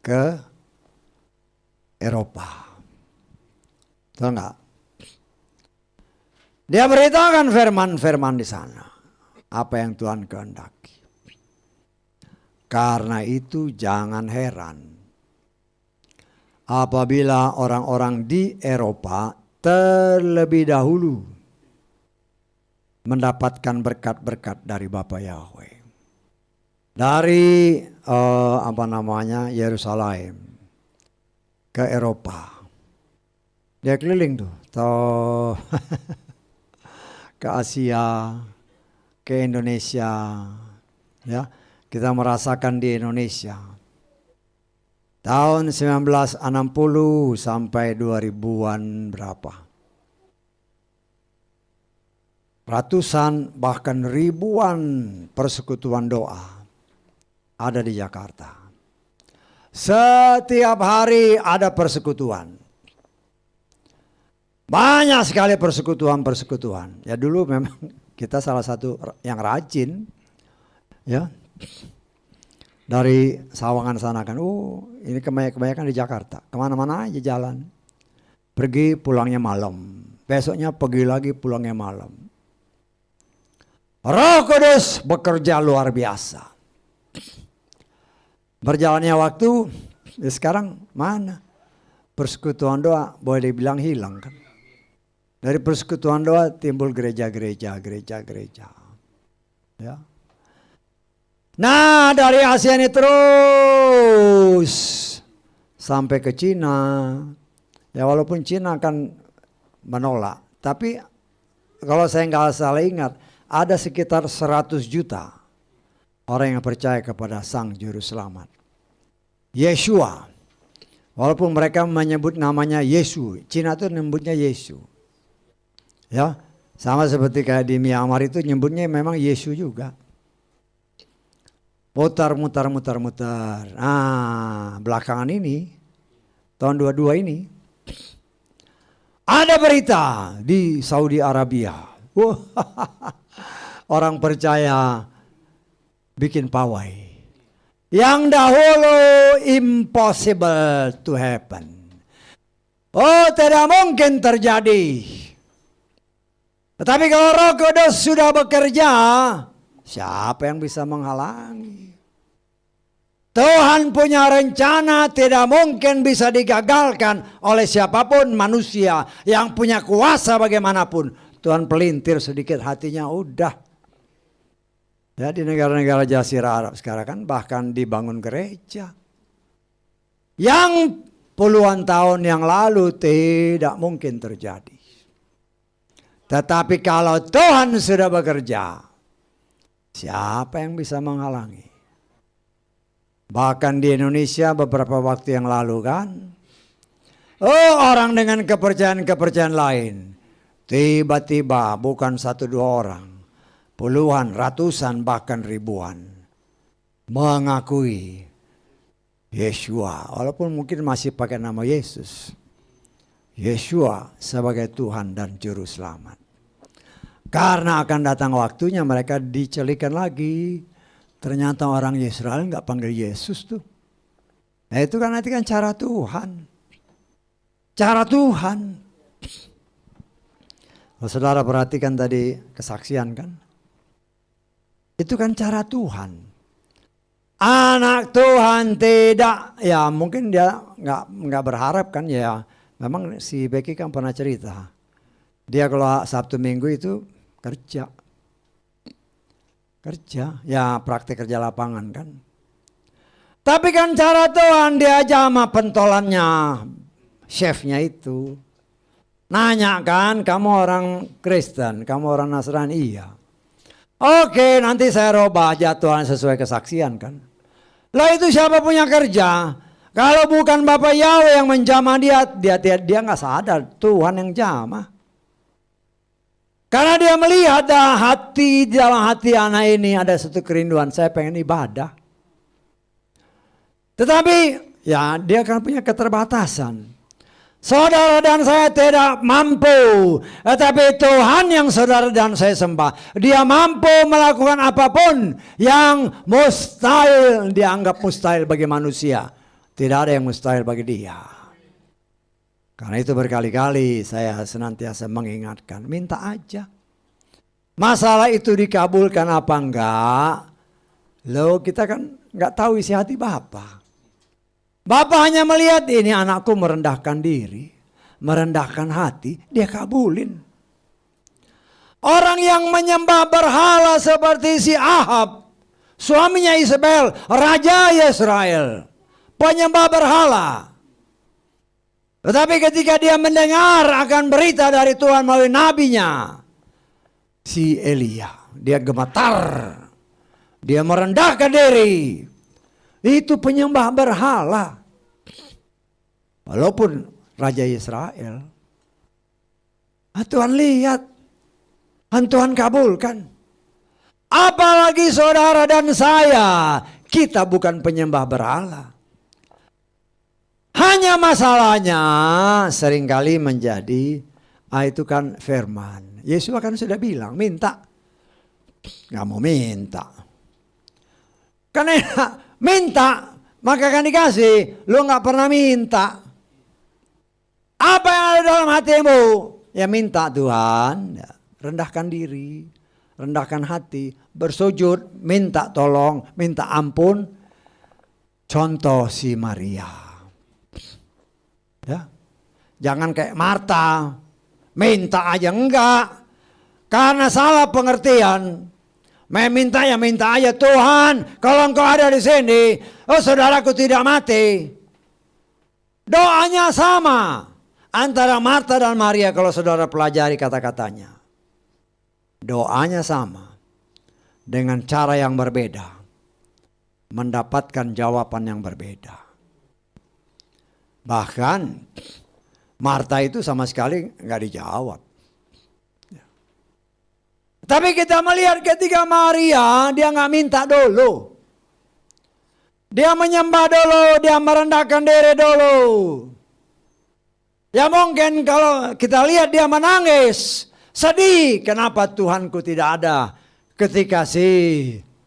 ke Eropa. Tahu nggak? Dia beritakan firman-firman di sana. Apa yang Tuhan kehendaki. Karena itu jangan heran apabila orang-orang di Eropa terlebih dahulu mendapatkan berkat-berkat dari Bapa Yahweh. Dari Yerusalem ke Eropa. Dia keliling tuh ke Asia, ke Indonesia. Ya, kita merasakan di Indonesia. Tahun 1960 sampai 2000-an berapa? Ratusan bahkan ribuan persekutuan doa ada di Jakarta. Setiap hari ada persekutuan. Banyak sekali persekutuan-persekutuan. Ya dulu memang kita salah satu yang rajin. Ya. Dari Sawangan sana kan, ini kebanyakan di Jakarta. Kemana-mana aja jalan. Pergi pulangnya malam. Besoknya pergi lagi pulangnya malam. Roh Kudus bekerja luar biasa. Berjalannya waktu, sekarang mana? Persekutuan doa boleh dibilang hilang kan. Dari persekutuan doa timbul gereja-gereja. Ya. Nah dari Asia ini terus sampai ke Cina. Ya walaupun Cina kan menolak. Tapi kalau saya nggak salah ingat, ada sekitar 100 juta orang yang percaya kepada Sang Juru Selamat. Yeshua. Walaupun mereka menyebut namanya Yesus. Cina itu menyebutnya Yesus. Ya, sama seperti kayak di Myanmar itu nyebutnya memang Yesus juga. Mutar. Nah, belakangan ini, tahun 22 ini, ada berita di Saudi Arabia. Orang percaya bikin pawai. Yang dahulu impossible to happen. Tidak mungkin terjadi. Tetapi kalau Roh Kudus sudah bekerja, siapa yang bisa menghalangi? Tuhan punya rencana tidak mungkin bisa digagalkan oleh siapapun manusia yang punya kuasa bagaimanapun. Tuhan pelintir sedikit hatinya udah. Ya di negara-negara Jazirah Arab sekarang kan bahkan dibangun gereja. Yang puluhan tahun yang lalu tidak mungkin terjadi. Tetapi kalau Tuhan sudah bekerja, siapa yang bisa menghalangi? Bahkan di Indonesia beberapa waktu yang lalu kan, orang dengan kepercayaan lain, tiba-tiba bukan 1-2 orang, puluhan, ratusan, bahkan ribuan, mengakui Yeshua, walaupun mungkin masih pakai nama Yesus. Yeshua sebagai Tuhan dan Juru Selamat. Karena akan datang waktunya mereka dicelikan lagi. Ternyata orang Israel nggak panggil Yesus tuh. Nah itu kan nanti kan cara Tuhan. Cara Tuhan. Kalau saudara perhatikan tadi kesaksian kan. Itu kan cara Tuhan. Anak Tuhan tidak, ya mungkin dia nggak berharap kan ya. Memang si Becky kan pernah cerita. Dia kalau Sabtu Minggu itu kerja, ya praktek kerja lapangan kan. Tapi kan cara Tuhan dia aja sama pentolannya, chefnya itu. Nanya kan, kamu orang Kristen, kamu orang Nasrani, iya. Oke, nanti saya robah jadwal sesuai kesaksian kan. Lah itu siapa punya kerja? Kalau bukan Bapak Yahweh yang menjamah dia nggak sadar Tuhan yang jamah. Karena dia melihat dalam hati anak ini ada satu kerinduan, saya pengen ibadah. Tetapi ya dia kan punya keterbatasan. Saudara dan saya tidak mampu, tetapi Tuhan yang saudara dan saya sembah, Dia mampu melakukan apapun yang mustahil, dianggap mustahil bagi manusia. Tidak ada yang mustahil bagi Dia. Karena itu berkali-kali saya senantiasa mengingatkan, minta aja. Masalah itu dikabulkan apa enggak, loh kita kan enggak tahu isi hati Bapa. Bapak hanya melihat ini anakku merendahkan diri, merendahkan hati, dia kabulin. Orang yang menyembah berhala seperti si Ahab, suaminya Isabel, raja Israel, penyembah berhala. Tetapi ketika dia mendengar akan berita dari Tuhan melalui nabinya, si Elia, dia gemetar, dia merendahkan diri. Itu penyembah berhala. Walaupun Raja Israel. Tuhan lihat. Tuhan kabulkan. Apalagi saudara dan saya. Kita bukan penyembah berhala. Hanya masalahnya seringkali menjadi. Itu kan firman. Yesus kan sudah bilang minta. Gak mau minta. Karena minta, maka akan dikasih. Lu gak pernah minta. Apa yang ada dalam hatimu? Ya minta Tuhan. Ya, rendahkan diri. Rendahkan hati. Bersujud. Minta tolong. Minta ampun. Contoh si Maria. Ya. Jangan kayak Marta. Minta aja enggak. Karena salah pengertian. Meminta ya minta aja Tuhan. Kalau engkau ada di sini. Oh saudaraku tidak mati. Doanya sama. Antara Marta dan Maria kalau saudara pelajari kata-katanya. Doanya sama. Dengan cara yang berbeda. Mendapatkan jawaban yang berbeda. Bahkan Marta itu sama sekali nggak dijawab. Tapi kita melihat ketika Maria dia nggak minta dulu. Dia menyembah dulu, dia merendahkan diri dulu. Ya mungkin kalau kita lihat dia menangis, sedih. Kenapa Tuhanku tidak ada ketika si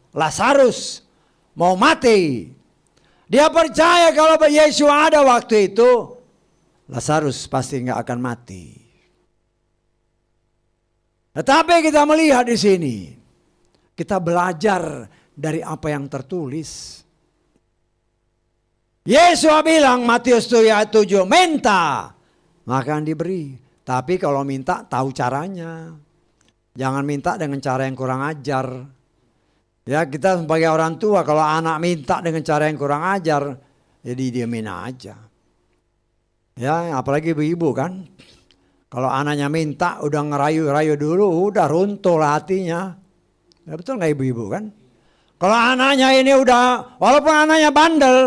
Lazarus mau mati. Dia percaya kalau Yesus ada waktu itu, Lazarus pasti nggak akan mati. Tetapi kita melihat di sini, kita belajar dari apa yang tertulis. Yesus bilang Matius 7, minta. Maka akan diberi. Tapi kalau minta tahu caranya. Jangan minta dengan cara yang kurang ajar. Ya kita sebagai orang tua kalau anak minta dengan cara yang kurang ajar. Jadi diamin aja. Ya apalagi ibu-ibu kan. Kalau anaknya minta udah ngerayu-rayu dulu. Udah runtuh lah hatinya. Ya betul gak ibu-ibu kan. Kalau anaknya ini udah. Walaupun anaknya bandel.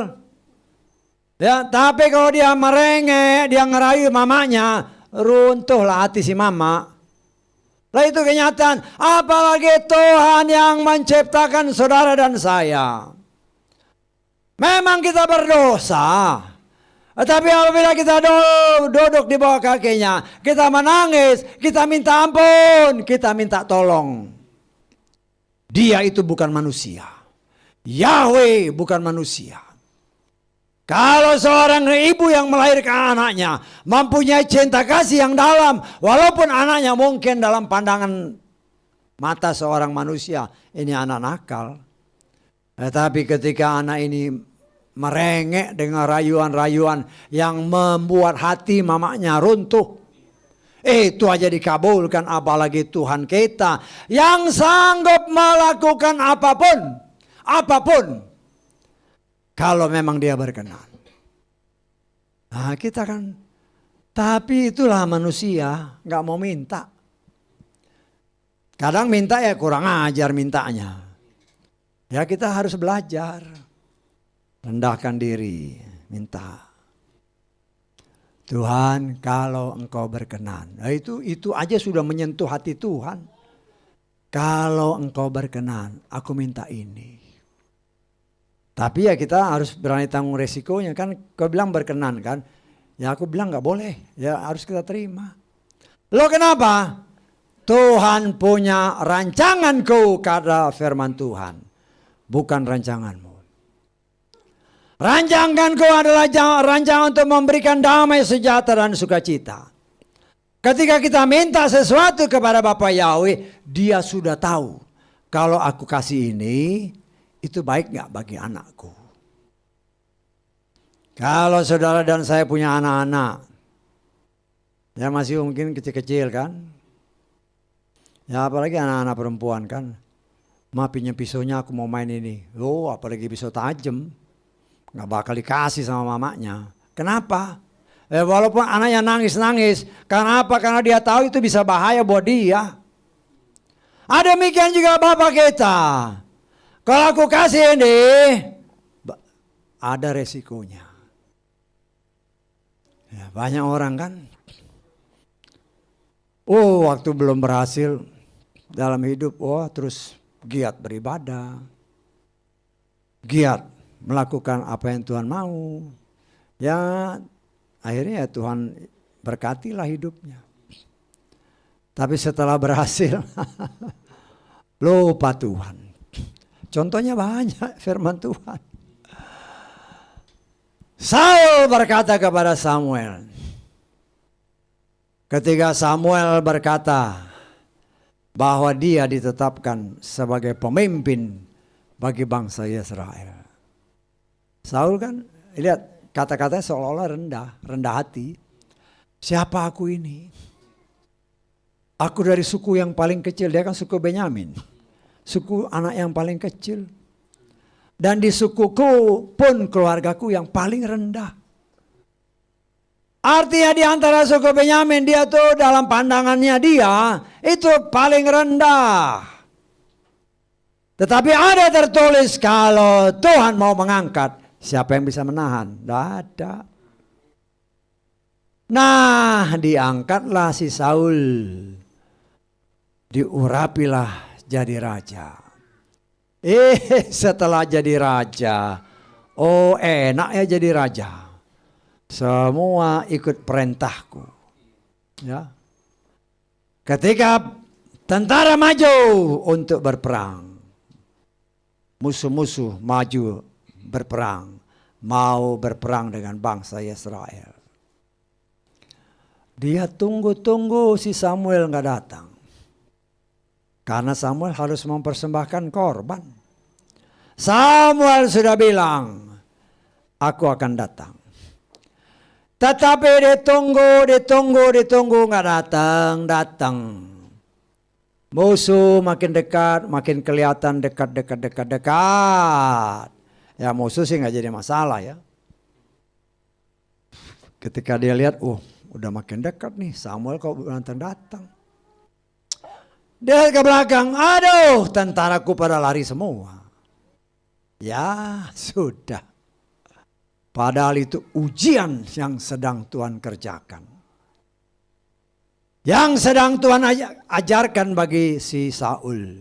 Ya, tapi kalau dia merengek, dia ngerayu mamanya, runtuhlah hati si mama. Lah itu kenyataan, apalagi Tuhan yang menciptakan saudara dan saya. Memang kita berdosa. Tapi apabila kita duduk di bawah kakinya, kita menangis, kita minta ampun, kita minta tolong. Dia itu bukan manusia. Yahweh bukan manusia. Kalau seorang ibu yang melahirkan anaknya mempunyai cinta kasih yang dalam, walaupun anaknya mungkin dalam pandangan mata seorang manusia ini anak nakal, tetapi ketika anak ini merengek dengan rayuan-rayuan yang membuat hati mamanya runtuh, itu aja dikabulkan, apalagi Tuhan kita yang sanggup melakukan apapun. Kalau memang dia berkenan. Nah kita kan. Tapi itulah manusia. Gak mau minta. Kadang minta ya kurang ajar mintanya. Ya kita harus belajar. Rendahkan diri. Minta. Tuhan, kalau Engkau berkenan. Nah, itu aja sudah menyentuh hati Tuhan. Kalau Engkau berkenan, aku minta ini. Tapi ya kita harus berani tanggung resikonya kan. Kau bilang berkenan kan. Ya aku bilang gak boleh. Ya harus kita terima. Loh kenapa? Tuhan punya rancanganku, kata firman Tuhan. Bukan rancanganmu. Rancanganku adalah rancangan untuk memberikan damai, sejahtera, dan sukacita. Ketika kita minta sesuatu kepada Bapa Yahweh, Dia sudah tahu. Kalau aku kasih ini, itu baik gak bagi anakku? Kalau saudara dan saya punya anak-anak, ya masih mungkin kecil-kecil kan? Ya apalagi anak-anak perempuan kan? Ma pinjam pisaunya, aku mau main ini. Oh apalagi pisau tajam. Gak bakal dikasih sama mamanya. Kenapa? Walaupun anaknya nangis-nangis. Kenapa? Karena dia tahu itu bisa bahaya buat dia. Demikian juga Bapak kita. Kalau aku kasih ini, ada resikonya. Ya, banyak orang kan. Waktu belum berhasil dalam hidup, terus giat beribadah. Giat melakukan apa yang Tuhan mau. Ya akhirnya ya Tuhan berkatilah hidupnya. Tapi setelah berhasil lupa Tuhan. Contohnya banyak firman Tuhan. Saul berkata kepada Samuel. Ketika Samuel berkata bahwa dia ditetapkan sebagai pemimpin bagi bangsa Israel. Saul kan lihat kata-katanya seolah-olah rendah hati. Siapa aku ini? Aku dari suku yang paling kecil, dia kan suku Benyamin. Suku anak yang paling kecil. Dan di sukuku pun keluargaku yang paling rendah. Artinya di antara suku Benyamin dia tuh dalam pandangannya dia itu paling rendah. Tetapi ada tertulis kalau Tuhan mau mengangkat, siapa yang bisa menahan? Tidak ada. Nah diangkatlah si Saul. Diurapilah jadi raja. Setelah jadi raja, enak ya jadi raja. Semua ikut perintahku. Ya. Ketika tentara maju untuk berperang, musuh-musuh maju berperang, mau berperang dengan bangsa Israel. Dia tunggu-tunggu si Samuel nggak datang. Karena Samuel harus mempersembahkan korban. Samuel sudah bilang, aku akan datang. Tetapi ditunggu nggak datang. Musuh makin dekat, makin kelihatan dekat. Ya musuh sih nggak jadi masalah ya. Ketika dia lihat, udah makin dekat nih, Samuel kok datang. Dia ke belakang, aduh tentaraku pada lari semua. Ya sudah. Padahal itu ujian yang sedang Tuhan kerjakan. Yang sedang Tuhan ajarkan bagi si Saul.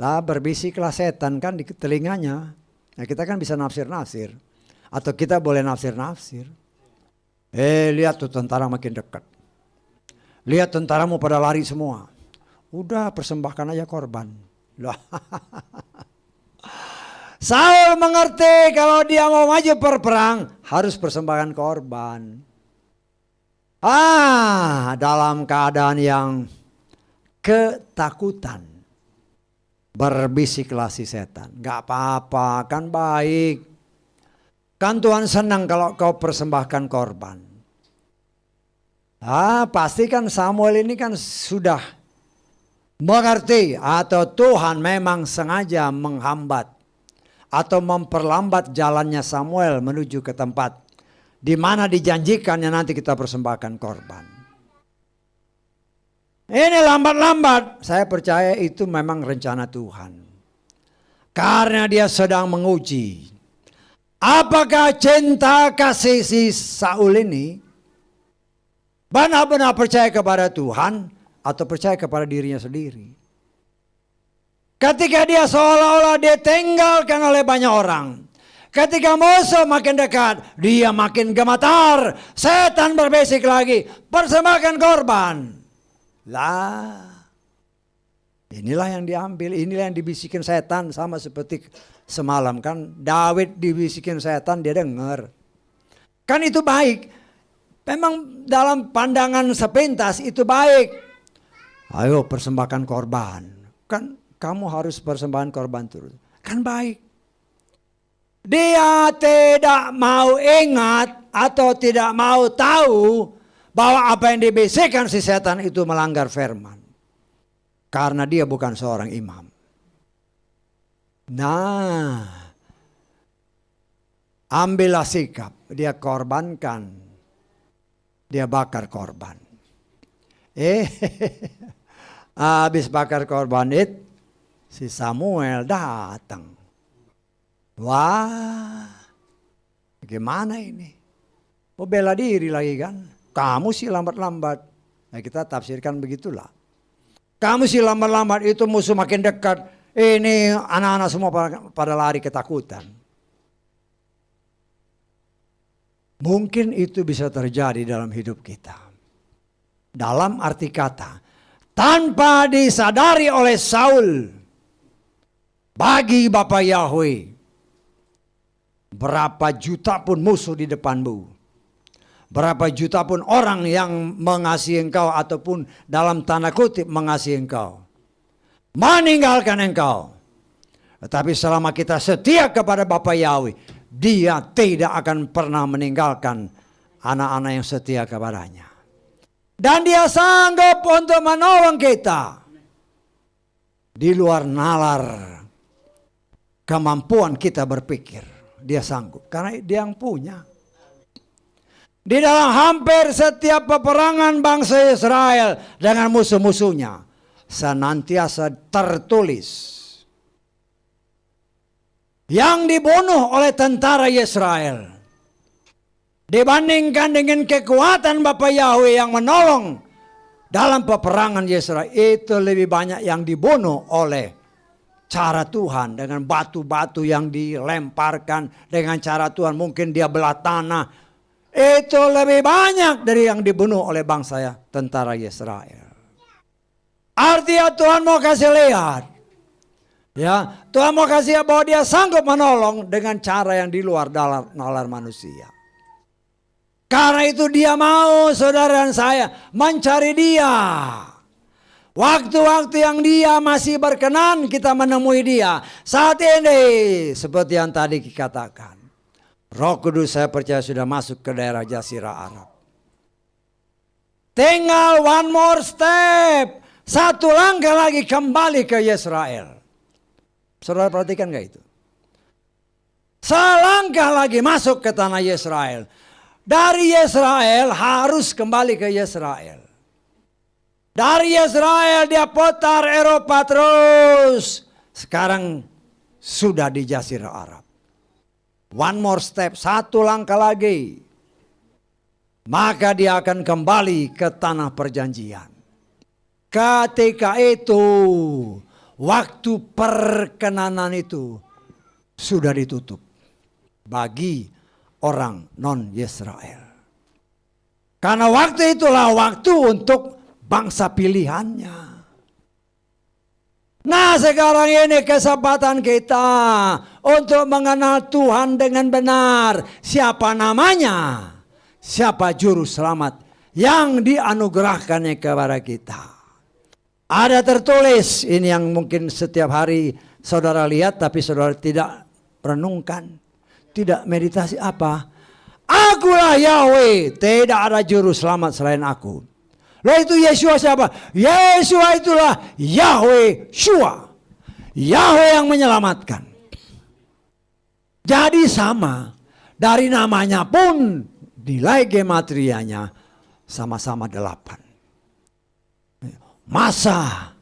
Lah berbisiklah setan kan di telinganya. Nah, kita kan bisa nafsir-nafsir. Atau kita boleh nafsir-nafsir. Lihat tuh tentara makin dekat. Lihat tentaramu pada lari semua. Udah persembahkan aja korban. Loh. Saul mengerti kalau dia mau maju berperang harus persembahkan korban. Dalam keadaan yang ketakutan. Berbisiklah si setan. Gak apa-apa, kan baik. Kan Tuhan senang kalau kau persembahkan korban. Pasti kan Samuel ini kan sudah mengerti atau Tuhan memang sengaja menghambat atau memperlambat jalannya Samuel menuju ke tempat di mana dijanjikannya nanti kita persembahkan korban. Ini lambat-lambat, saya percaya itu memang rencana Tuhan. Karena dia sedang menguji apakah cinta kasih si Saul ini benar-benar percaya kepada Tuhan atau percaya kepada dirinya sendiri. Ketika dia seolah-olah ditinggalkan oleh banyak orang. Ketika musuh makin dekat, dia makin gemetar. Setan berbisik lagi, persembahkan korban. Lah, inilah yang diambil, inilah yang dibisikin setan. Sama seperti semalam kan, Daud dibisikin setan, dia dengar. Kan itu baik. Memang dalam pandangan sepintas itu baik. Ayo persembahkan korban. Kan kamu harus persembahkan korban terus. Kan baik. Dia tidak mau ingat atau tidak mau tahu bahwa apa yang dibisikkan si setan itu melanggar firman. Karena dia bukan seorang imam. Nah, ambillah sikap. Dia korbankan. Dia bakar korban. Habis bakar korban itu, si Samuel datang. Wah, gimana ini? Oh, bela diri lagi kan? Kamu sih lambat-lambat. Nah, kita tafsirkan begitulah. Kamu sih lambat-lambat, itu musuh makin dekat. Ini anak-anak semua pada lari ketakutan. Mungkin itu bisa terjadi dalam hidup kita. Dalam arti kata, tanpa disadari oleh Saul, bagi Bapa Yahweh, berapa juta pun musuh di depanmu, berapa juta pun orang yang mengasihi engkau ataupun dalam tanda kutip mengasihi engkau, meninggalkan engkau. Tetapi selama kita setia kepada Bapa Yahweh, Dia tidak akan pernah meninggalkan anak-anak yang setia kepadanya. Dan Dia sanggup untuk menolong kita di luar nalar kemampuan kita berpikir. Dia sanggup karena Dia yang punya. Di dalam hampir setiap peperangan bangsa Israel dengan musuh-musuhnya, senantiasa tertulis yang dibunuh oleh tentara Israel dibandingkan dengan kekuatan Bapa Yahweh yang menolong dalam peperangan Israel, itu lebih banyak yang dibunuh oleh cara Tuhan, dengan batu-batu yang dilemparkan, dengan cara Tuhan mungkin dia belah tanah. Itu lebih banyak dari yang dibunuh oleh bangsa tentara Israel. Artinya Tuhan mau kasih lihat, ya, Tuhan mau kasih bahwa Dia sanggup menolong dengan cara yang di luar nalar manusia. Karena itu Dia mau saudara dan saya mencari Dia. Waktu-waktu yang Dia masih berkenan kita menemui Dia. Saat ini seperti yang tadi dikatakan, Roh Kudus saya percaya sudah masuk ke daerah Jazirah Arab. Tinggal one more step, satu langkah lagi kembali ke Israel. Saudara perhatikan gak itu? Selangkah lagi masuk ke tanah Israel. Dari Israel harus kembali ke Israel. Dari Israel dia putar Eropa terus. Sekarang sudah di Jazirah Arab. One more step, satu langkah lagi. Maka dia akan kembali ke tanah perjanjian. Ketika itu, waktu perkenanan itu sudah ditutup bagi orang non-Yisrael. Karena waktu itulah waktu untuk bangsa pilihannya. Nah, sekarang ini kesempatan kita untuk mengenal Tuhan dengan benar. Siapa namanya? Siapa juru selamat yang dianugerahkannya kepada kita? Ada tertulis, ini yang mungkin setiap hari saudara lihat tapi saudara tidak renungkan, tidak meditasi apa. Akulah Yahweh, tidak ada juru selamat selain aku. Lalu itu Yeshua siapa? Yeshua itulah Yahweh Shua. Yahweh yang menyelamatkan. Jadi sama, dari namanya pun nilai gematrianya sama-sama 8. Masa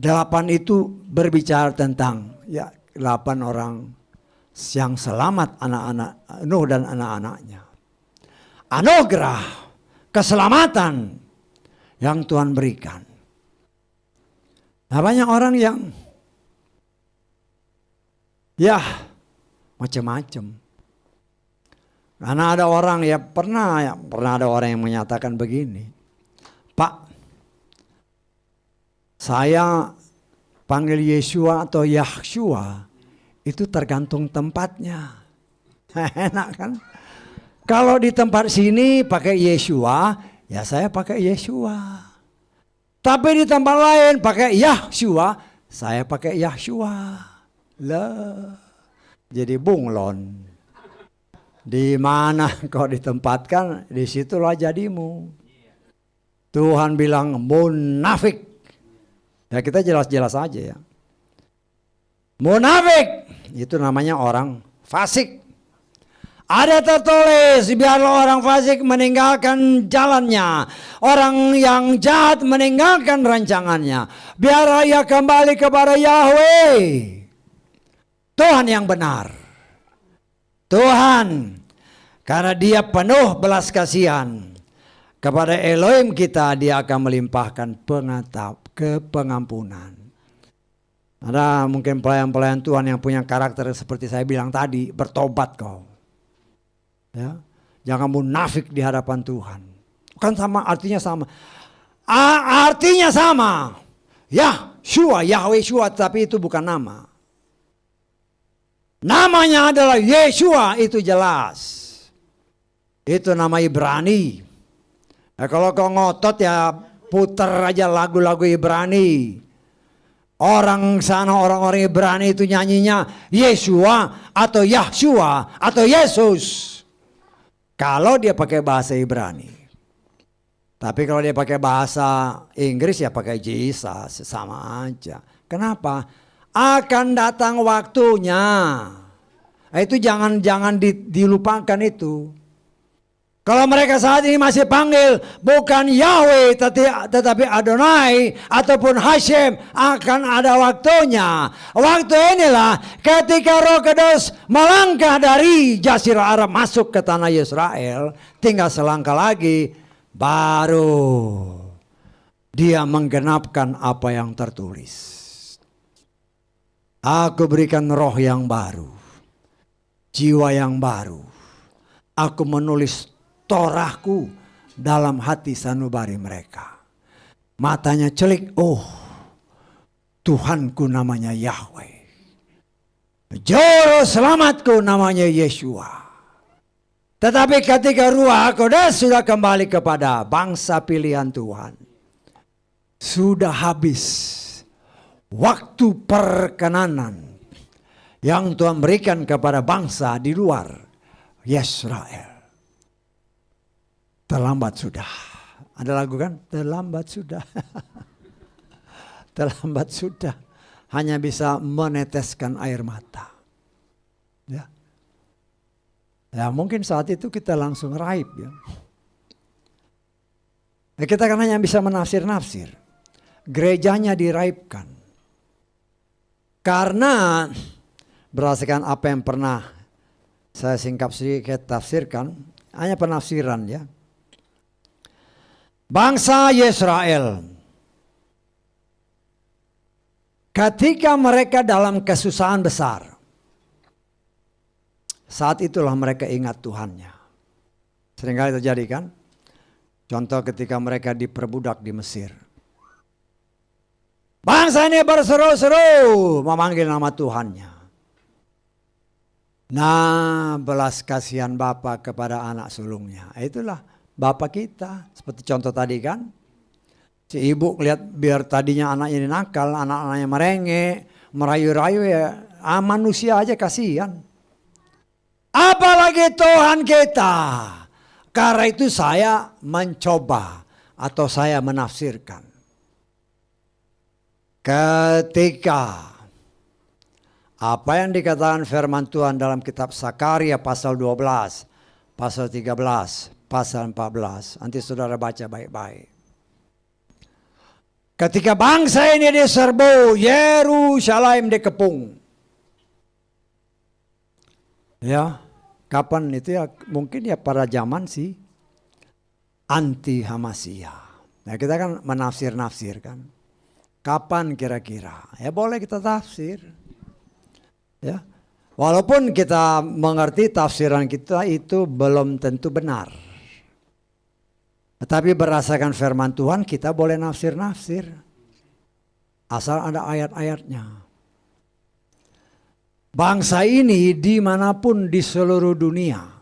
8 itu berbicara tentang 8 orang yang selamat, anak-anak Nuh dan anak-anaknya. Anugerah keselamatan yang Tuhan berikan. Nah, banyak orang yang ya macam-macam. Karena ada orang pernah ada orang yang menyatakan begini, Pak, saya panggil Yeshua atau Yahshua itu tergantung tempatnya. Enak kan? Kalau di tempat sini pakai Yeshua, ya saya pakai Yeshua. Tapi di tempat lain pakai Yahshua, saya pakai Yahshua. Lah, jadi bunglon. Di mana kau ditempatkan, di situlah jadimu. Tuhan bilang munafik. Ya kita jelas-jelas aja ya. Munafik itu namanya orang fasik. Ada tertulis, biarlah orang fasik meninggalkan jalannya. Orang yang jahat meninggalkan rancangannya. Biar ia kembali kepada Yahweh. Tuhan yang benar. Tuhan, karena dia penuh belas kasihan. Kepada Elohim kita, dia akan melimpahkan pengampunan. Ada mungkin pelayan-pelayan Tuhan yang punya karakter seperti saya bilang tadi, bertobat kau. Ya, jangan munafik di hadapan Tuhan. Kan sama, artinya sama. Artinya sama. Yahshua, Yahweh Shua, tapi itu bukan nama. Namanya adalah Yeshua, itu jelas. Itu nama Ibrani. Nah, kalau kau ngotot ya puter aja lagu-lagu Ibrani. Orang sana, orang-orang Ibrani itu nyanyinya Yeshua atau Yahshua atau Yesus. Kalau dia pakai bahasa Ibrani. Tapi kalau dia pakai bahasa Inggris ya pakai Jesus, sama aja. Kenapa? Akan datang waktunya. Itu jangan dilupakan itu. Kalau mereka saat ini masih panggil bukan Yahweh tetapi Adonai ataupun Hashem, akan ada waktunya. Waktu inilah ketika Roh Kudus melangkah dari Jazirah Arab masuk ke tanah Israel, tinggal selangkah lagi baru dia menggenapkan apa yang tertulis. Aku berikan roh yang baru, jiwa yang baru. Aku menulis Torahku dalam hati sanubari mereka. Matanya celik, oh Tuhanku namanya Yahweh. Juru selamatku namanya Yeshua. Tetapi ketika Ruach Kudus sudah kembali kepada bangsa pilihan Tuhan, sudah habis waktu perkenanan yang Tuhan berikan kepada bangsa di luar Israel. Terlambat sudah. Ada lagu kan? Terlambat sudah. Terlambat sudah. Hanya bisa meneteskan air mata. Ya. Ya mungkin saat itu kita langsung raib ya. Ya kita kan hanya bisa menafsir-nafsir. Gerejanya diraibkan. Karena berdasarkan apa yang pernah saya singkap sedikit tafsirkan, hanya penafsiran ya. Bangsa Israel, ketika mereka dalam kesusahan besar, saat itulah mereka ingat Tuhannya. Seringkali terjadi kan? Contoh ketika mereka diperbudak di Mesir. Bangsa ini berseru-seru memanggil nama Tuhannya. Nah, belas kasihan Bapa kepada anak sulungnya. Itulah Bapak kita, seperti contoh tadi kan. Si ibu lihat biar tadinya anaknya ini nakal, anak-anaknya merengek, merayu-rayu ya. Manusia aja kasihan. Apalagi Tuhan kita. Karena itu saya mencoba atau saya menafsirkan. Ketika apa yang dikatakan firman Tuhan dalam kitab Sakaria pasal 12, pasal 13, pasal 14. Nanti saudara baca baik-baik. Ketika bangsa ini diserbu, Yerusalem dikepung. Ya, kapan itu ya? Mungkin ya pada zaman sih. anti Hamasiyah. Nah kita kan menafsir-nafsirkan. Kapan kira-kira? Ya boleh kita tafsir. Ya. Walaupun kita mengerti tafsiran kita itu belum tentu benar. Tetapi berdasarkan firman Tuhan kita boleh nafsir-nafsir. Asal ada ayat-ayatnya. Bangsa ini dimanapun di seluruh dunia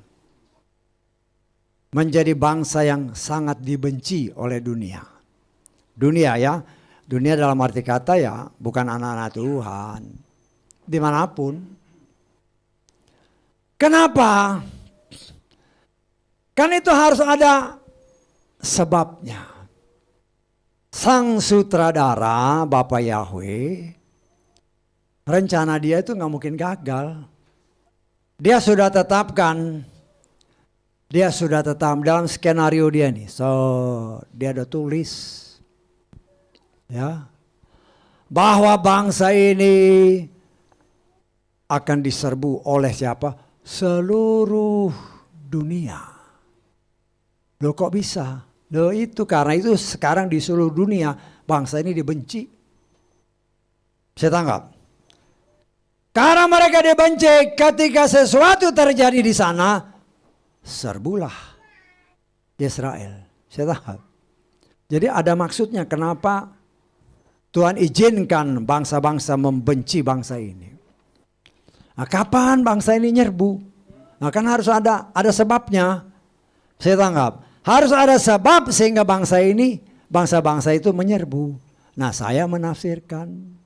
menjadi bangsa yang sangat dibenci oleh dunia. Dunia ya, dunia dalam arti kata ya bukan anak-anak Tuhan. Dimanapun. Kenapa? Kan itu harus ada sebabnya. Sang sutradara Bapak Yahweh, rencana dia itu nggak mungkin gagal. Dia sudah tetapkan. Dia sudah tetap dalam skenario dia nih. So, dia ada tulis. Ya. Bahwa bangsa ini akan diserbu oleh siapa? Seluruh dunia. Loh kok bisa? Loh itu karena itu sekarang di seluruh dunia bangsa ini dibenci. Saya tanggap. Karena mereka dibenci ketika sesuatu terjadi di sana. Serbulah Israel. Saya tahu. Jadi ada maksudnya kenapa Tuhan izinkan bangsa-bangsa membenci bangsa ini. Nah, kapan bangsa ini nyerbu? Nah, kan harus ada sebabnya. Saya tanggap. Harus ada sebab sehingga bangsa-bangsa itu menyerbu. Nah, saya menafsirkan.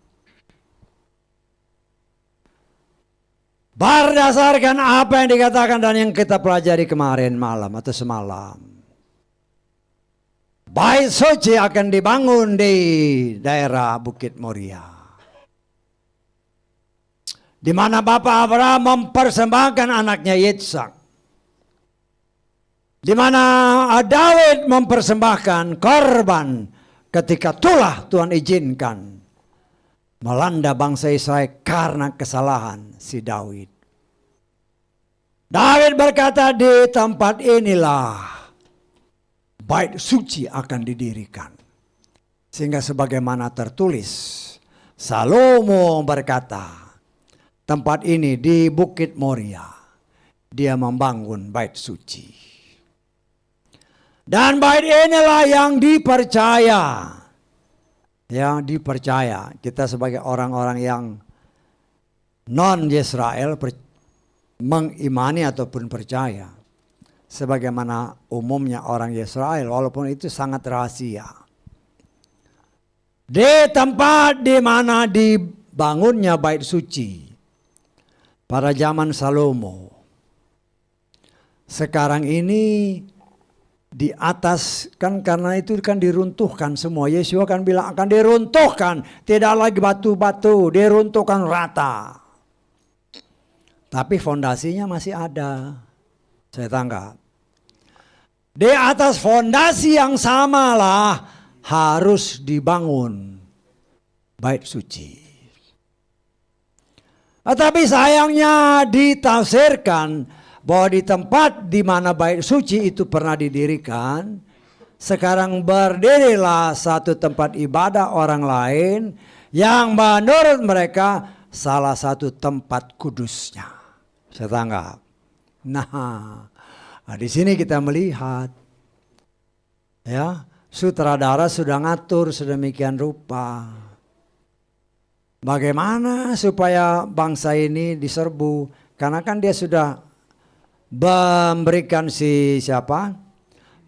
Berdasarkan apa yang dikatakan dan yang kita pelajari kemarin malam atau semalam. Bait suci akan dibangun di daerah Bukit Moria. Di mana Bapak Abraham mempersembahkan anaknya Yitzhak. Di mana Daud mempersembahkan korban ketika itulah Tuhan izinkan melanda bangsa Israel karena kesalahan si Daud. Daud berkata di tempat inilah bait suci akan didirikan. Sehingga sebagaimana tertulis, Salomo berkata, tempat ini di Bukit Moria, dia membangun bait suci. Dan bait inilah yang dipercaya. Yang dipercaya. Kita sebagai orang-orang yang non-Yisrael mengimani ataupun percaya. Sebagaimana umumnya orang Yisrael, walaupun itu sangat rahasia. Di tempat di mana dibangunnya bait suci pada zaman Salomo. Sekarang ini di atas kan karena itu kan diruntuhkan semua. Yesua kan bilang akan diruntuhkan, tidak lagi batu-batu, diruntuhkan rata. Tapi fondasinya masih ada. Saya tanggap. Di atas fondasi yang samalah harus dibangun bait suci. Tetapi sayangnya ditafsirkan bahwa di tempat di mana bait suci itu pernah didirikan, sekarang berdirilah satu tempat ibadah orang lain yang menurut mereka salah satu tempat kudusnya. Saya tanggap. Nah, di sini kita melihat, ya, sutradara sudah ngatur sedemikian rupa. Bagaimana supaya bangsa ini diserbu? Karena kan dia sudah memberikan siapa?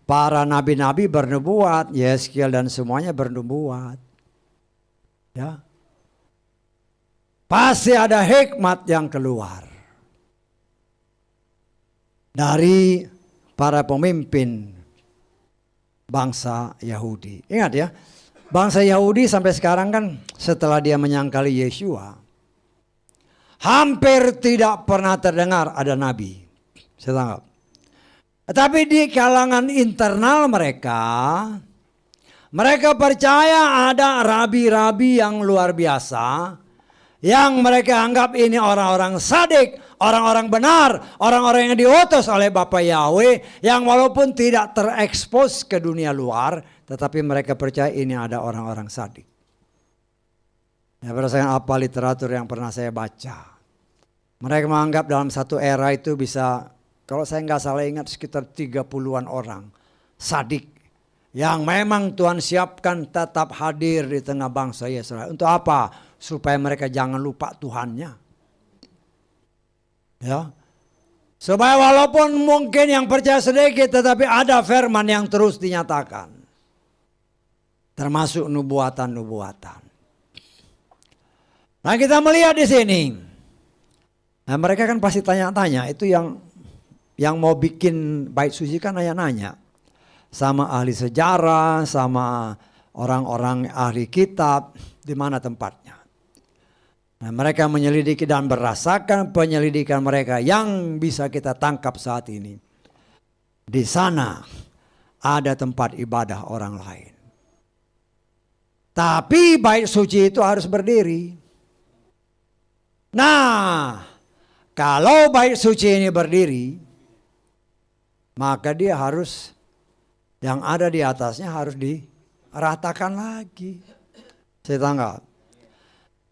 Para nabi-nabi bernubuat, Yeskiel dan semuanya bernubuat. Ya. Pasti ada hikmat yang keluar dari para pemimpin bangsa Yahudi. Ingat ya, bangsa Yahudi sampai sekarang kan setelah dia menyangkali Yesua, hampir tidak pernah terdengar ada nabi. Saya tanggap. Tapi di kalangan internal mereka percaya ada rabi-rabi yang luar biasa, yang mereka anggap ini orang-orang sadik, orang-orang benar, orang-orang yang diutus oleh Bapa Yahweh, yang walaupun tidak terekspos ke dunia luar, tetapi mereka percaya ini ada orang-orang sadik. Ya, berdasarkan apa literatur yang pernah saya baca, mereka menganggap dalam satu era itu bisa, kalau saya nggak salah ingat, sekitar 30-an orang sadik yang memang Tuhan siapkan tetap hadir di tengah bangsa Israel. Untuk apa? Supaya mereka jangan lupa Tuhannya. Ya. Supaya walaupun mungkin yang percaya sedikit, tetapi ada firman yang terus dinyatakan. Termasuk nubuatan-nubuatan. Nah, kita melihat di sini. Nah, mereka kan pasti tanya-tanya, itu yang mau bikin bait suci kan nanya-nanya. Sama ahli sejarah, sama orang-orang ahli kitab, di mana tempatnya. Nah, mereka menyelidiki dan berdasarkan penyelidikan mereka yang bisa kita tangkap saat ini. Di sana ada tempat ibadah orang lain. Tapi bait suci itu harus berdiri. Nah, kalau bait suci ini berdiri, maka dia harus, yang ada di atasnya harus diratakan lagi. Saya tangkap.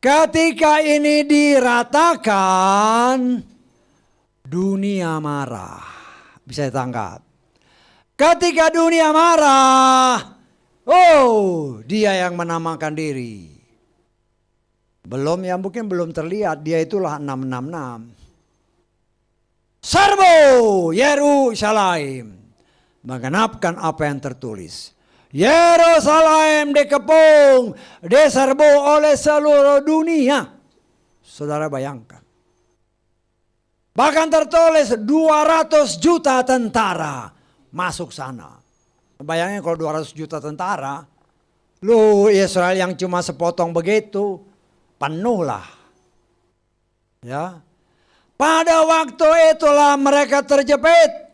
Ketika ini diratakan, dunia marah. Bisa ditangkap. Ketika dunia marah, oh, dia yang menamakan diri. Belum, ya mungkin belum terlihat, dia itulah 666. Serbu Yerusalem, menggenapkan apa yang tertulis. Yerusalem dikepung, diserbu oleh seluruh dunia. Saudara bayangkan. Bahkan tertulis 200 juta tentara masuk sana. Bayangin kalau 200 juta tentara, lu Israel yang cuma sepotong begitu, penuh lah. Ya. Pada waktu itulah mereka terjepit.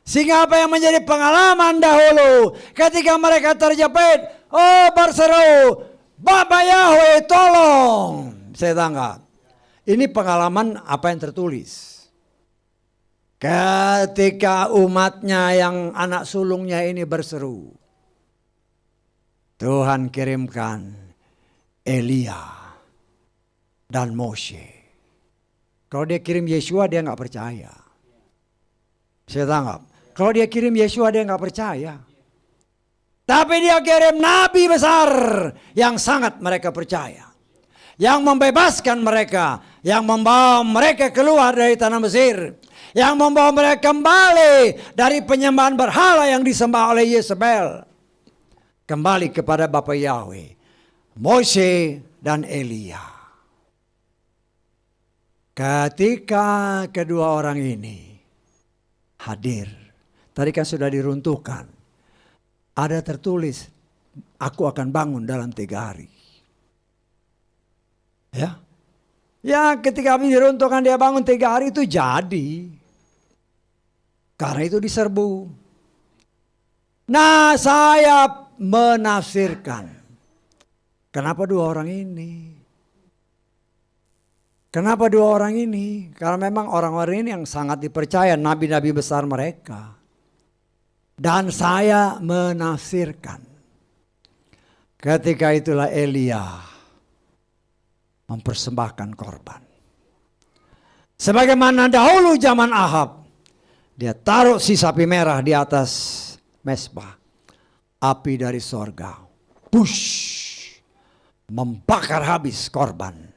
Sehingga apa yang menjadi pengalaman dahulu ketika mereka terjepit, oh berseru, Bapa Yahweh tolong. Saya tangkap. Ini pengalaman apa yang tertulis. Ketika umatnya yang anak sulungnya ini berseru, Tuhan kirimkan Elia dan Moshe. Kalau dia kirim Yeshua dia nggak percaya. Saya tangkap. Kalau dia kirim Yeshua dia nggak percaya. Tapi dia kirim nabi besar yang sangat mereka percaya. Yang membebaskan mereka. Yang membawa mereka keluar dari tanah Mesir. Yang membawa mereka kembali dari penyembahan berhala yang disembah oleh Yezebel. Kembali kepada Bapa Yahweh. Moshe dan Elia. Ketika kedua orang ini hadir. Tadi kan sudah diruntuhkan. Ada tertulis, aku akan bangun dalam 3 hari. Ya. Ya ketika diruntuhkan dia bangun 3 hari itu jadi. Karena itu diserbu. Nah saya menafsirkan. Kenapa 2 orang ini? Kenapa 2 orang ini? Karena memang orang-orang ini yang sangat dipercaya nabi-nabi besar mereka. Dan saya menafsirkan. Ketika itulah Elia mempersembahkan korban. Sebagaimana dahulu zaman Ahab. Dia taruh si sapi merah di atas mezbah. Api dari sorga. Push. Membakar habis korban.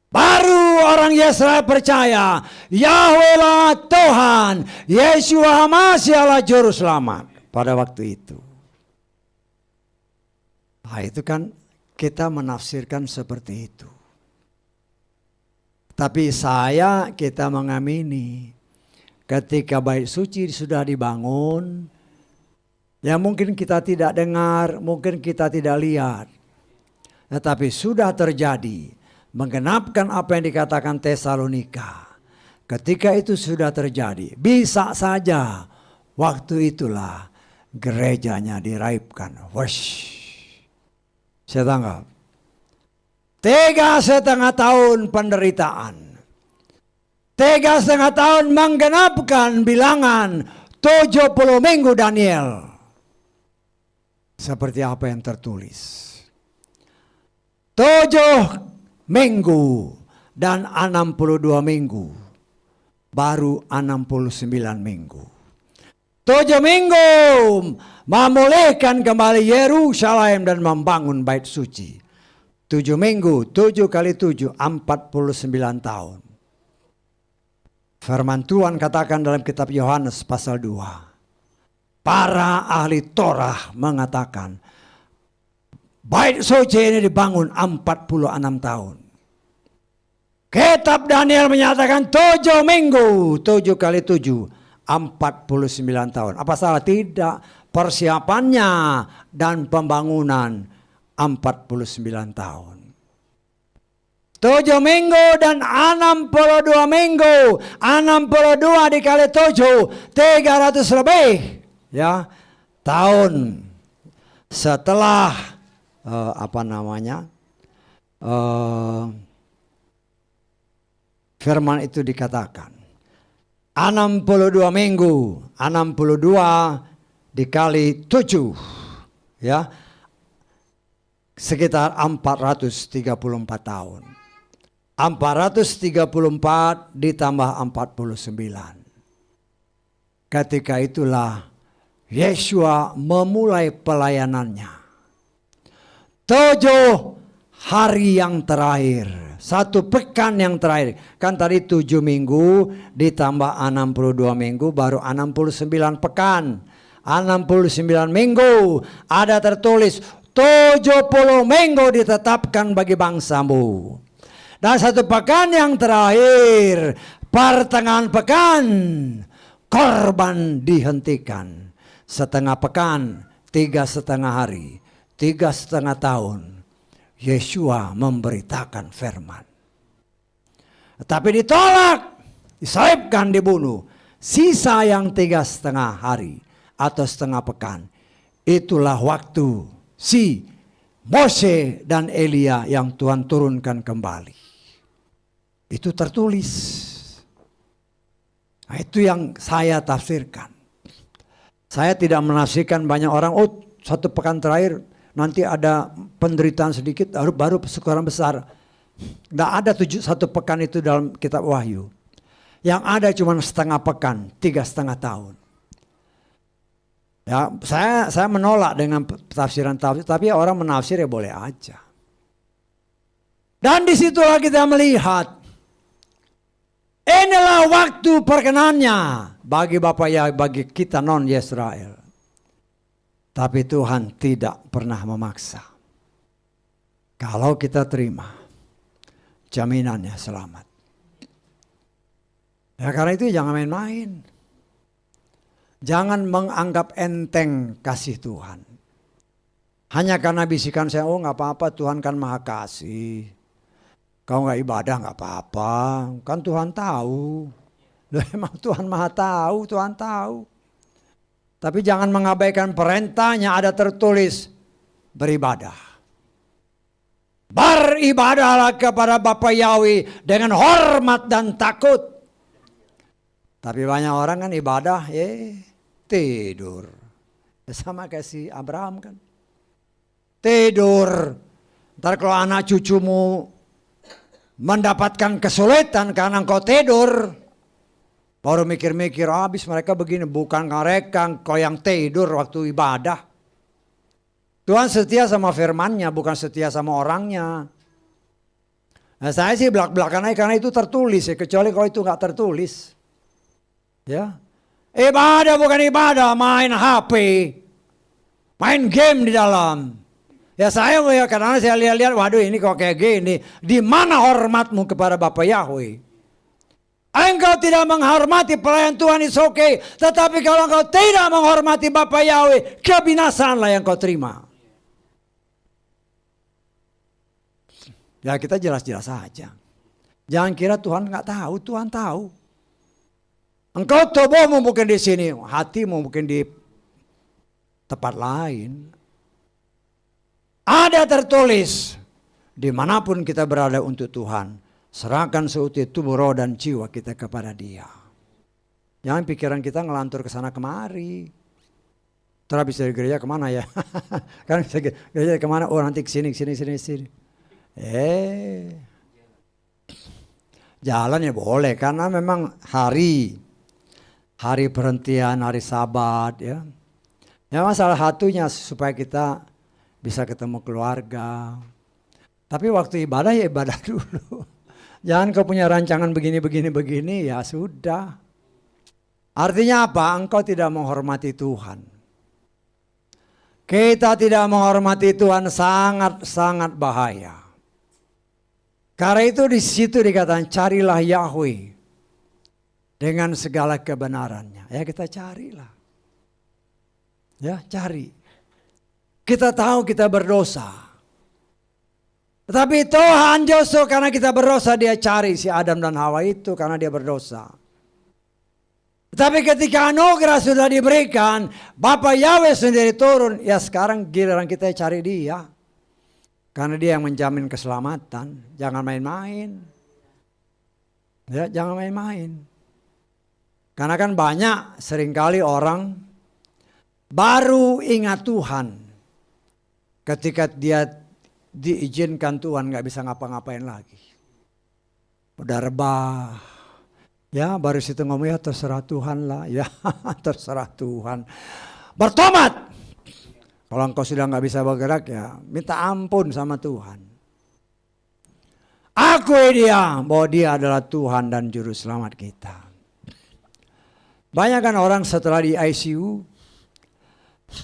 Baru orang Israel percaya Yahweh lah Tuhan, Yeshua HaMashiach lah Juru Selamat pada waktu itu. Nah itu kan kita menafsirkan seperti itu. Tapi kita mengamini ketika bait suci sudah dibangun, ya mungkin kita tidak dengar, mungkin kita tidak lihat. Tetapi sudah terjadi. Menggenapkan apa yang dikatakan Tesalonika. Ketika itu sudah terjadi, bisa saja waktu itulah gerejanya diraibkan. Wush. Saya tangkap. 3,5 tahun penderitaan. 3,5 tahun menggenapkan bilangan 70 minggu Daniel. Seperti apa yang tertulis. 7 minggu dan 62 minggu. Baru 69 minggu. 7 minggu memulihkan kembali Yerusalem dan membangun bait suci. 7 minggu, 7 kali 7, 49 tahun. Firman Tuhan katakan dalam kitab Yohanes pasal 2. Para ahli Torah mengatakan bait suci ini dibangun 46 tahun. Kitab Daniel menyatakan 7 minggu, 7 kali 7, 49 tahun. Apa salah? Tidak. Persiapannya dan pembangunan 49 tahun. 7 minggu dan 62 minggu. 62 dikali 7, 300 lebih. Ya, tahun setelah firman itu dikatakan. 62 minggu, 62 dikali 7. Ya, sekitar 434 tahun. 434 ditambah 49. Ketika itulah Yeshua memulai pelayanannya. 7 hari yang terakhir. 1 pekan yang terakhir. Kan tadi 7 minggu ditambah 62 minggu baru 69 pekan. 69 minggu ada tertulis 70 minggu ditetapkan bagi bangsamu. Dan 1 pekan yang terakhir, pertengahan pekan, korban dihentikan. Setengah pekan, 3,5 hari, 3,5 tahun, Yeshua memberitakan firman. Tapi ditolak, disalibkan, dibunuh. Sisa yang 3,5 hari atau setengah pekan, itulah waktu si Mose dan Elia yang Tuhan turunkan kembali. Itu tertulis. Nah, itu yang saya tafsirkan. Saya tidak menafsirkan banyak orang, 1 pekan terakhir nanti ada penderitaan sedikit baru sekarang besar. Tidak ada 1 pekan itu dalam kitab Wahyu. Yang ada cuma setengah pekan, 3,5 tahun. Ya, saya menolak dengan tafsiran, tapi orang menafsir ya boleh aja. Dan disitulah kita melihat inilah waktu perkenannya bagi Bapa Yahweh, bagi kita non Yisrael. Tapi Tuhan tidak pernah memaksa. Kalau kita terima, jaminannya selamat. Ya karena itu jangan main-main. Jangan menganggap enteng kasih Tuhan. Hanya karena bisikan saya, nggak apa-apa, Tuhan kan maha kasih. Kau nggak ibadah nggak apa-apa, kan Tuhan tahu. Loh, emang Tuhan maha tahu, Tuhan tahu. Tapi jangan mengabaikan perintahnya, ada tertulis beribadah. Beribadahlah kepada Bapa Yahweh dengan hormat dan takut. Tapi banyak orang kan ibadah, tidur. Sama kayak si Abraham kan. Tidur. Ntar kalau anak cucumu mendapatkan kesulitan karena engkau tidur, baru mikir-mikir, habis mereka begini. Bukan mereka, engkau yang tidur waktu ibadah. Tuhan setia sama firman-Nya, bukan setia sama orangnya. Nah, saya sih belak-belakan aja karena itu tertulis ya, kecuali kalau itu nggak tertulis. Ya, ibadah bukan ibadah, main HP, main game di dalam. Ya saya karena saya lihat-lihat, waduh ini kok kayak gini. Di mana hormatmu kepada Bapa Yahweh? Engkau tidak menghormati pelayan Tuhan, is okay. Tetapi kalau engkau tidak menghormati Bapa Yahweh, kebinasaanlah yang kau terima. Ya kita jelas-jelas saja. Jangan kira Tuhan nggak tahu, Tuhan tahu. Engkau tubuhmu mungkin di sini, hatimu mungkin di tempat lain. Ada tertulis, dimanapun kita berada untuk Tuhan, Serahkan seutuh tubuh, roh dan jiwa kita kepada Dia. Jangan pikiran kita ngelantur ke sana kemari. Terus habis dari gereja kemana ya? Kan bisa gereja kemana? Oh nanti kesini. Jalan ya boleh, karena memang hari perhentian, hari Sabat ya. Ya salah satunya supaya kita bisa ketemu keluarga. Tapi waktu ibadah ya ibadah dulu. Jangan kau punya rancangan begini ya sudah. Artinya apa? Engkau tidak menghormati Tuhan. Kita tidak menghormati Tuhan sangat bahaya. Karena itu di situ dikatakan carilah Yahweh dengan segala kebenarannya. Ya kita carilah. Ya cari. Kita tahu kita berdosa. Tetapi Tuhan justru karena kita berdosa dia cari si Adam dan Hawa itu karena dia berdosa. Tapi ketika anugerah sudah diberikan, Bapa Yahweh sendiri turun, ya sekarang giliran kita cari Dia. Karena Dia yang menjamin keselamatan, jangan main-main. Ya, jangan main-main. Karena kan banyak seringkali orang baru ingat Tuhan ketika dia diizinkan Tuhan nggak bisa ngapa-ngapain lagi. Udah rebah. Ya baru situ ngomong ya terserah Tuhan lah. Ya terserah Tuhan. Bertobat. Kalau engkau sudah nggak bisa bergerak ya minta ampun sama Tuhan. Akui dia bahwa dia adalah Tuhan dan Juru Selamat kita. Banyak kan orang setelah di ICU.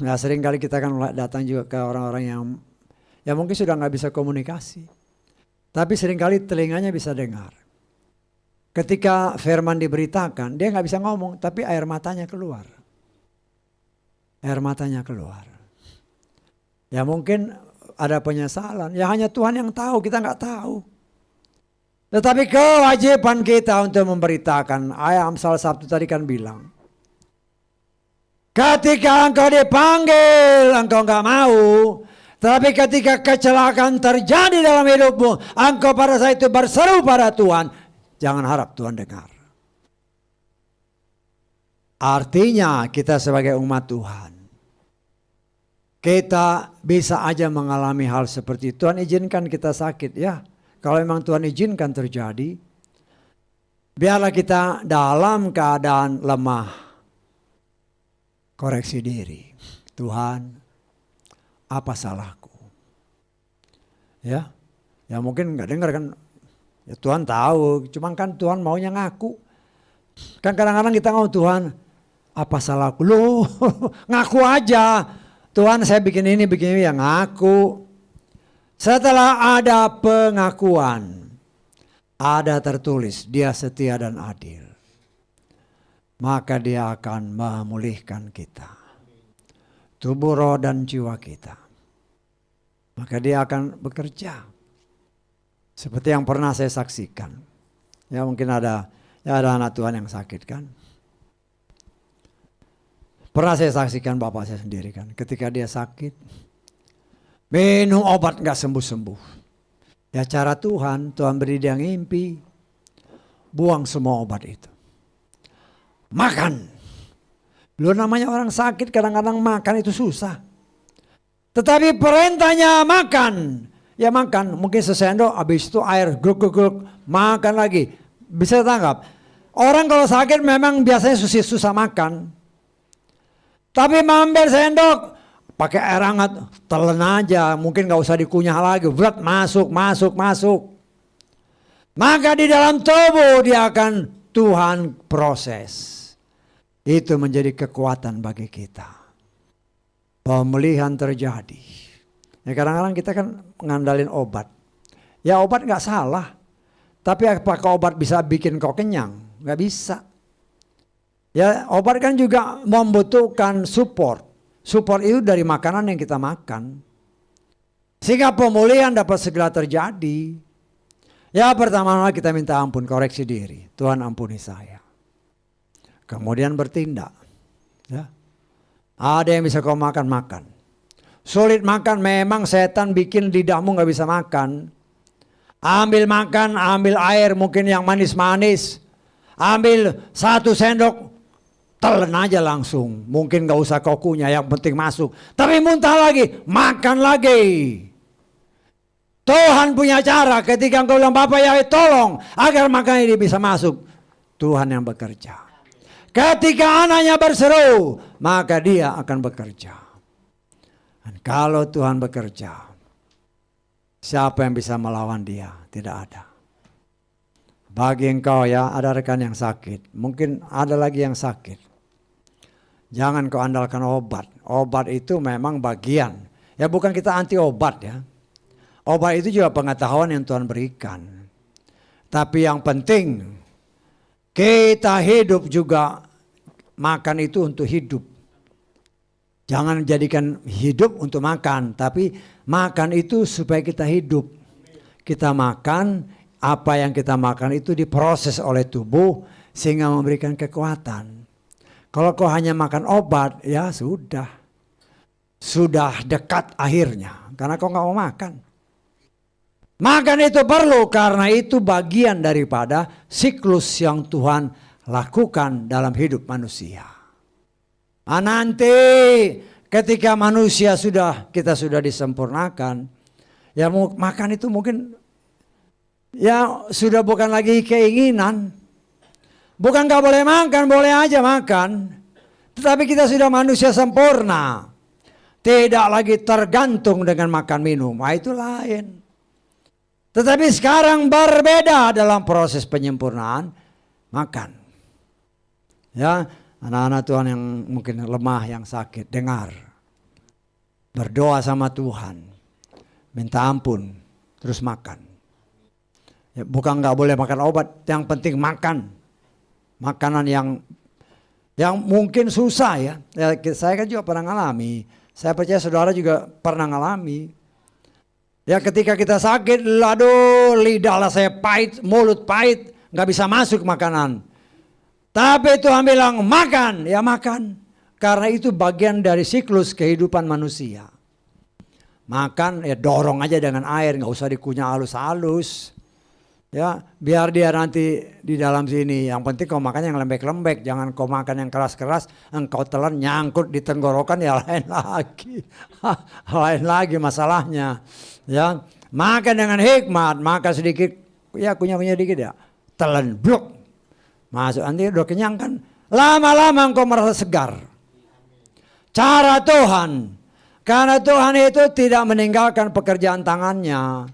Nah sering kali kita kan datang juga ke orang-orang yang ya mungkin sudah nggak bisa komunikasi. Tapi seringkali telinganya bisa dengar. Ketika firman diberitakan, dia nggak bisa ngomong, tapi air matanya keluar. Air matanya keluar. Ya mungkin ada penyesalan, ya hanya Tuhan yang tahu, kita nggak tahu. Tetapi kewajiban kita untuk memberitakan, ayat Amsal Sabtu tadi kan bilang, ketika engkau dipanggil, engkau nggak mau, tapi ketika kecelakaan terjadi dalam hidupmu, engkau pada saat itu berseru pada Tuhan. Jangan harap Tuhan dengar. Artinya kita sebagai umat Tuhan, kita bisa aja mengalami hal seperti itu. Tuhan izinkan kita sakit ya. Kalau memang Tuhan izinkan terjadi, biarlah kita dalam keadaan lemah. Koreksi diri. Tuhan, apa salahku? Ya mungkin nggak dengar kan. Ya Tuhan tahu, cuman kan Tuhan maunya ngaku. Kan kadang-kadang kita ngomong Tuhan, apa salahku? Loh, ngaku aja. Tuhan saya bikin ini ya ngaku. Setelah ada pengakuan, ada tertulis dia setia dan adil. Maka dia akan memulihkan kita. Tubuh, roh dan jiwa kita. Maka dia akan bekerja. Seperti yang pernah saya saksikan. Ya mungkin ada anak Tuhan yang sakit kan. Pernah saya saksikan bapak saya sendiri kan. Ketika dia sakit. Minum obat gak sembuh-sembuh. Ya cara Tuhan beri dia ngimpi. Buang semua obat itu. Makan. Lu namanya orang sakit kadang-kadang makan itu susah. Tetapi perintahnya makan. Ya makan, mungkin sesendok, habis itu air, gluk, makan lagi. Bisa tangkap. Orang kalau sakit memang biasanya susah makan. Tapi ambil sendok, pakai air hangat, telan aja. Mungkin gak usah dikunyah lagi, berat masuk. Maka di dalam tubuh dia akan Tuhan proses. Itu menjadi kekuatan bagi kita. Pemulihan terjadi. Ya kadang-kadang kita kan ngandalin obat. Ya obat gak salah. Tapi apakah obat bisa bikin kau kenyang? Gak bisa. Ya obat kan juga membutuhkan support. Support itu dari makanan yang kita makan. Sehingga pemulihan dapat segera terjadi. Ya pertama kita minta ampun, koreksi diri. Tuhan ampuni saya. Kemudian bertindak. Ya. Ada yang bisa kau makan. Sulit makan memang setan bikin lidahmu gak bisa makan. Ambil makan, ambil air mungkin yang manis-manis. Ambil 1 sendok, telan aja langsung. Mungkin gak usah kokunya, yang penting masuk. Tapi muntah lagi, makan lagi. Tuhan punya cara ketika engkau bilang, Bapak Yahweh tolong agar makan ini bisa masuk. Tuhan yang bekerja. Ketika anaknya berseru, maka dia akan bekerja. Dan kalau Tuhan bekerja, siapa yang bisa melawan dia? Tidak ada. Bagi engkau ya, ada rekan yang sakit. Mungkin ada lagi yang sakit. Jangan kau andalkan obat. Obat itu memang bagian. Ya bukan kita anti obat ya. Obat itu juga pengetahuan yang Tuhan berikan. Tapi yang penting, kita hidup juga makan itu untuk hidup. Jangan jadikan hidup untuk makan. Tapi makan itu supaya kita hidup. Kita makan. Apa yang kita makan itu diproses oleh tubuh sehingga memberikan kekuatan. Kalau kau hanya makan obat, ya sudah. Sudah dekat akhirnya. Karena kau nggak mau makan. Makan itu perlu karena itu bagian daripada siklus yang Tuhan lakukan dalam hidup manusia. Nanti ketika manusia kita sudah disempurnakan, ya mau makan itu mungkin ya sudah bukan lagi keinginan. Bukan gak boleh makan, boleh aja makan. Tetapi kita sudah manusia sempurna. Tidak lagi tergantung dengan makan minum. Nah, itu lain. Tetapi sekarang berbeda dalam proses penyempurnaan. Makan. Ya, anak-anak Tuhan yang mungkin lemah, yang sakit, dengar. Berdoa sama Tuhan. Minta ampun, terus makan. Ya, bukan nggak boleh makan obat, yang penting makan. Makanan yang mungkin susah ya. Saya kan juga pernah ngalami. Saya percaya saudara juga pernah ngalami. Ya ketika kita sakit, aduh lidah saya pahit, mulut pahit, nggak bisa masuk makanan. Tapi Tuhan bilang makan, ya makan. Karena itu bagian dari siklus kehidupan manusia. Makan ya dorong aja dengan air, nggak usah dikunyah halus-halus. Ya, biar dia nanti di dalam sini. Yang penting kau makan yang lembek-lembek, jangan kau makan yang keras-keras. Engkau telan nyangkut di tenggorokan ya lain lagi. Lain lagi masalahnya. Ya, makan dengan hikmat, makan sedikit, ya kunyah-kunyah dikit ya. Telan blok. Masuk nanti udah kenyang kan. Lama-lama engkau merasa segar. Cara Tuhan. Karena Tuhan itu tidak meninggalkan pekerjaan tangannya.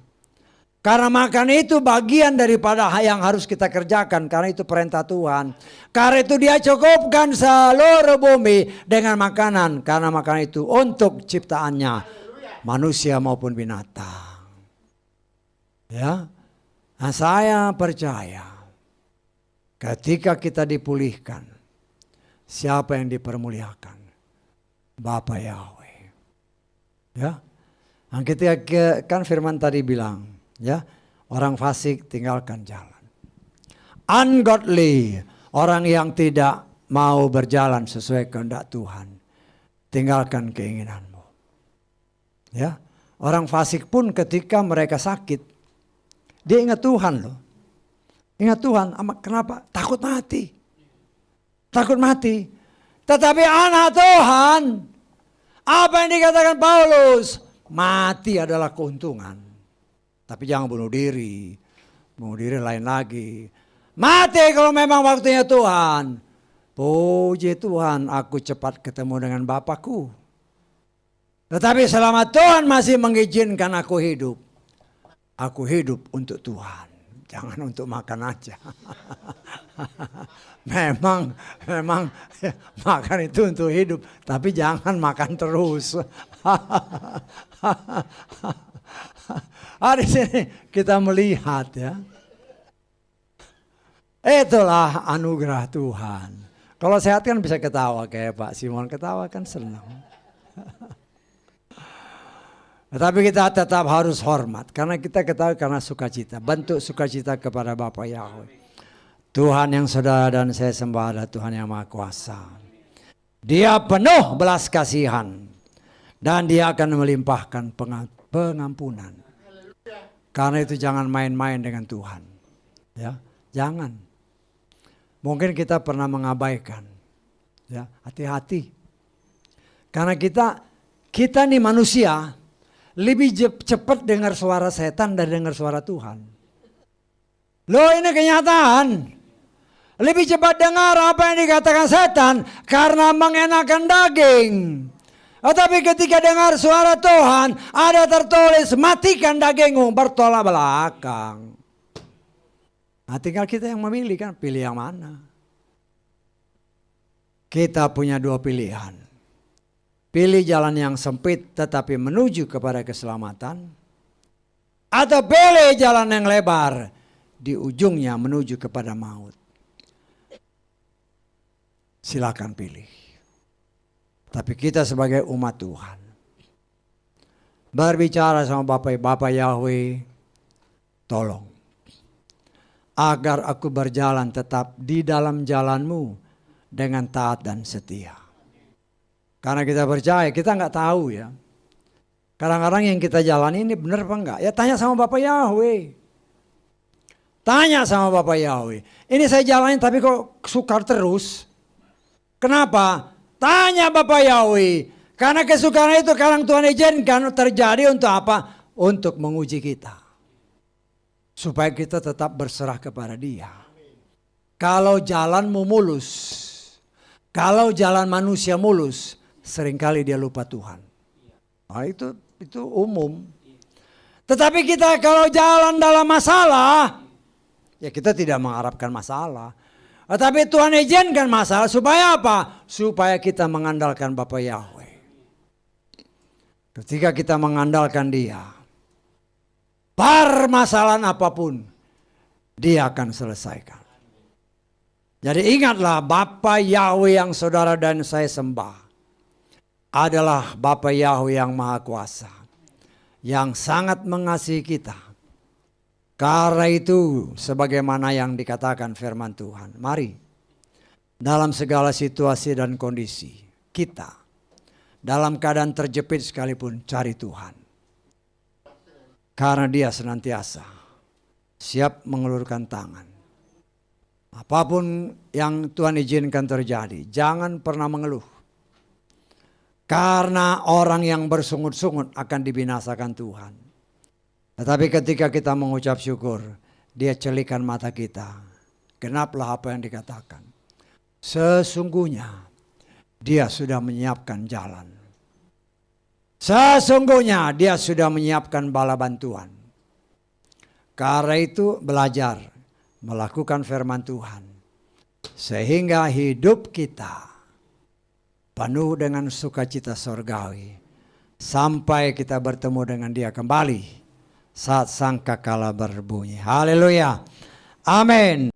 Karena makan itu bagian daripada yang harus kita kerjakan. Karena itu perintah Tuhan. Karena itu dia cukupkan seluruh bumi dengan makanan. Karena makanan itu untuk ciptaannya. Manusia maupun binatang. Ya. Nah, saya percaya. Ketika kita dipulihkan. Siapa yang dipermuliakan? Bapa Yahweh. Ya. Nah, ketika kan firman tadi bilang. Ya, orang fasik tinggalkan jalan. Ungodly, orang yang tidak mau berjalan sesuai kehendak Tuhan, tinggalkan keinginanmu. Ya, orang fasik pun ketika mereka sakit, dia ingat Tuhan loh. Ingat Tuhan, kenapa? Takut mati. Takut mati. Tetapi anak Tuhan, apa yang dikatakan Paulus? Mati adalah keuntungan. Tapi jangan bunuh diri. Bunuh diri lain lagi. Mati kalau memang waktunya Tuhan. Puji Tuhan, aku cepat ketemu dengan Bapakku. Tetapi selama Tuhan masih mengizinkan aku hidup. Aku hidup untuk Tuhan. Jangan untuk makan aja. memang makan itu untuk hidup. Tapi jangan makan terus. Di sini kita melihat ya. Itulah anugerah Tuhan. Kalau sehat kan bisa ketawa kayak Pak Simon ketawa kan senang. Tapi kita tetap harus hormat karena kita ketahui karena sukacita. Bentuk sukacita kepada Bapa Yahweh. Tuhan yang saudara dan saya sembah adalah Tuhan yang Maha Kuasa. Dia penuh belas kasihan dan dia akan melimpahkan pengampunan. Karena itu jangan main-main dengan Tuhan. Ya, jangan. Mungkin kita pernah mengabaikan. Ya, hati-hati. Karena kita nih manusia lebih cepat dengar suara setan dan dengar suara Tuhan. Loh, ini kenyataan. Lebih cepat dengar apa yang dikatakan setan karena mengenakan daging. Tetapi ketika dengar suara Tuhan, ada tertulis matikan dagingmu, bertolak belakang. Nah, tinggal kita yang memilih kan, pilih yang mana. Kita punya dua pilihan. Pilih jalan yang sempit tetapi menuju kepada keselamatan. Atau pilih jalan yang lebar, di ujungnya menuju kepada maut. Silakan pilih. Tapi kita sebagai umat Tuhan berbicara sama Bapak Yahweh, tolong agar aku berjalan tetap di dalam jalan-Mu dengan taat dan setia. Karena kita percaya, kita nggak tahu ya. Kadang-kadang yang kita jalani ini benar apa enggak? Ya tanya sama Bapak Yahweh. Tanya sama Bapak Yahweh. Ini saya jalanin tapi kok sukar terus. Kenapa? Tanya Bapak Yahweh. Karena kesukaran itu kadang Tuhan izinkan terjadi untuk apa? Untuk menguji kita. Supaya kita tetap berserah kepada Dia. Kalau jalanmu mulus, kalau jalan manusia mulus, seringkali dia lupa Tuhan. Nah, itu umum. Tetapi kita kalau jalan dalam masalah, ya kita tidak mengharapkan masalah. Tetapi Tuhan izinkan masalah supaya apa? Supaya kita mengandalkan Bapa Yahweh. Ketika kita mengandalkan Dia, permasalahan apapun Dia akan selesaikan. Jadi ingatlah, Bapa Yahweh yang saudara dan saya sembah adalah Bapa Yahweh yang Maha Kuasa, yang sangat mengasihi kita. Karena itu sebagaimana yang dikatakan firman Tuhan, mari dalam segala situasi dan kondisi kita dalam keadaan terjepit sekalipun cari Tuhan. Karena Dia senantiasa siap mengulurkan tangan. Apapun yang Tuhan izinkan terjadi, jangan pernah mengeluh. Karena orang yang bersungut-sungut akan dibinasakan Tuhan. Tetapi ketika kita mengucap syukur, Dia celikan mata kita. Genaplah apa yang dikatakan. Sesungguhnya Dia sudah menyiapkan jalan. Sesungguhnya Dia sudah menyiapkan bala bantuan. Karena itu belajar melakukan firman Tuhan. Sehingga hidup kita penuh dengan sukacita surgawi. Sampai kita bertemu dengan Dia kembali saat sangkakala berbunyi. Haleluya. Amin.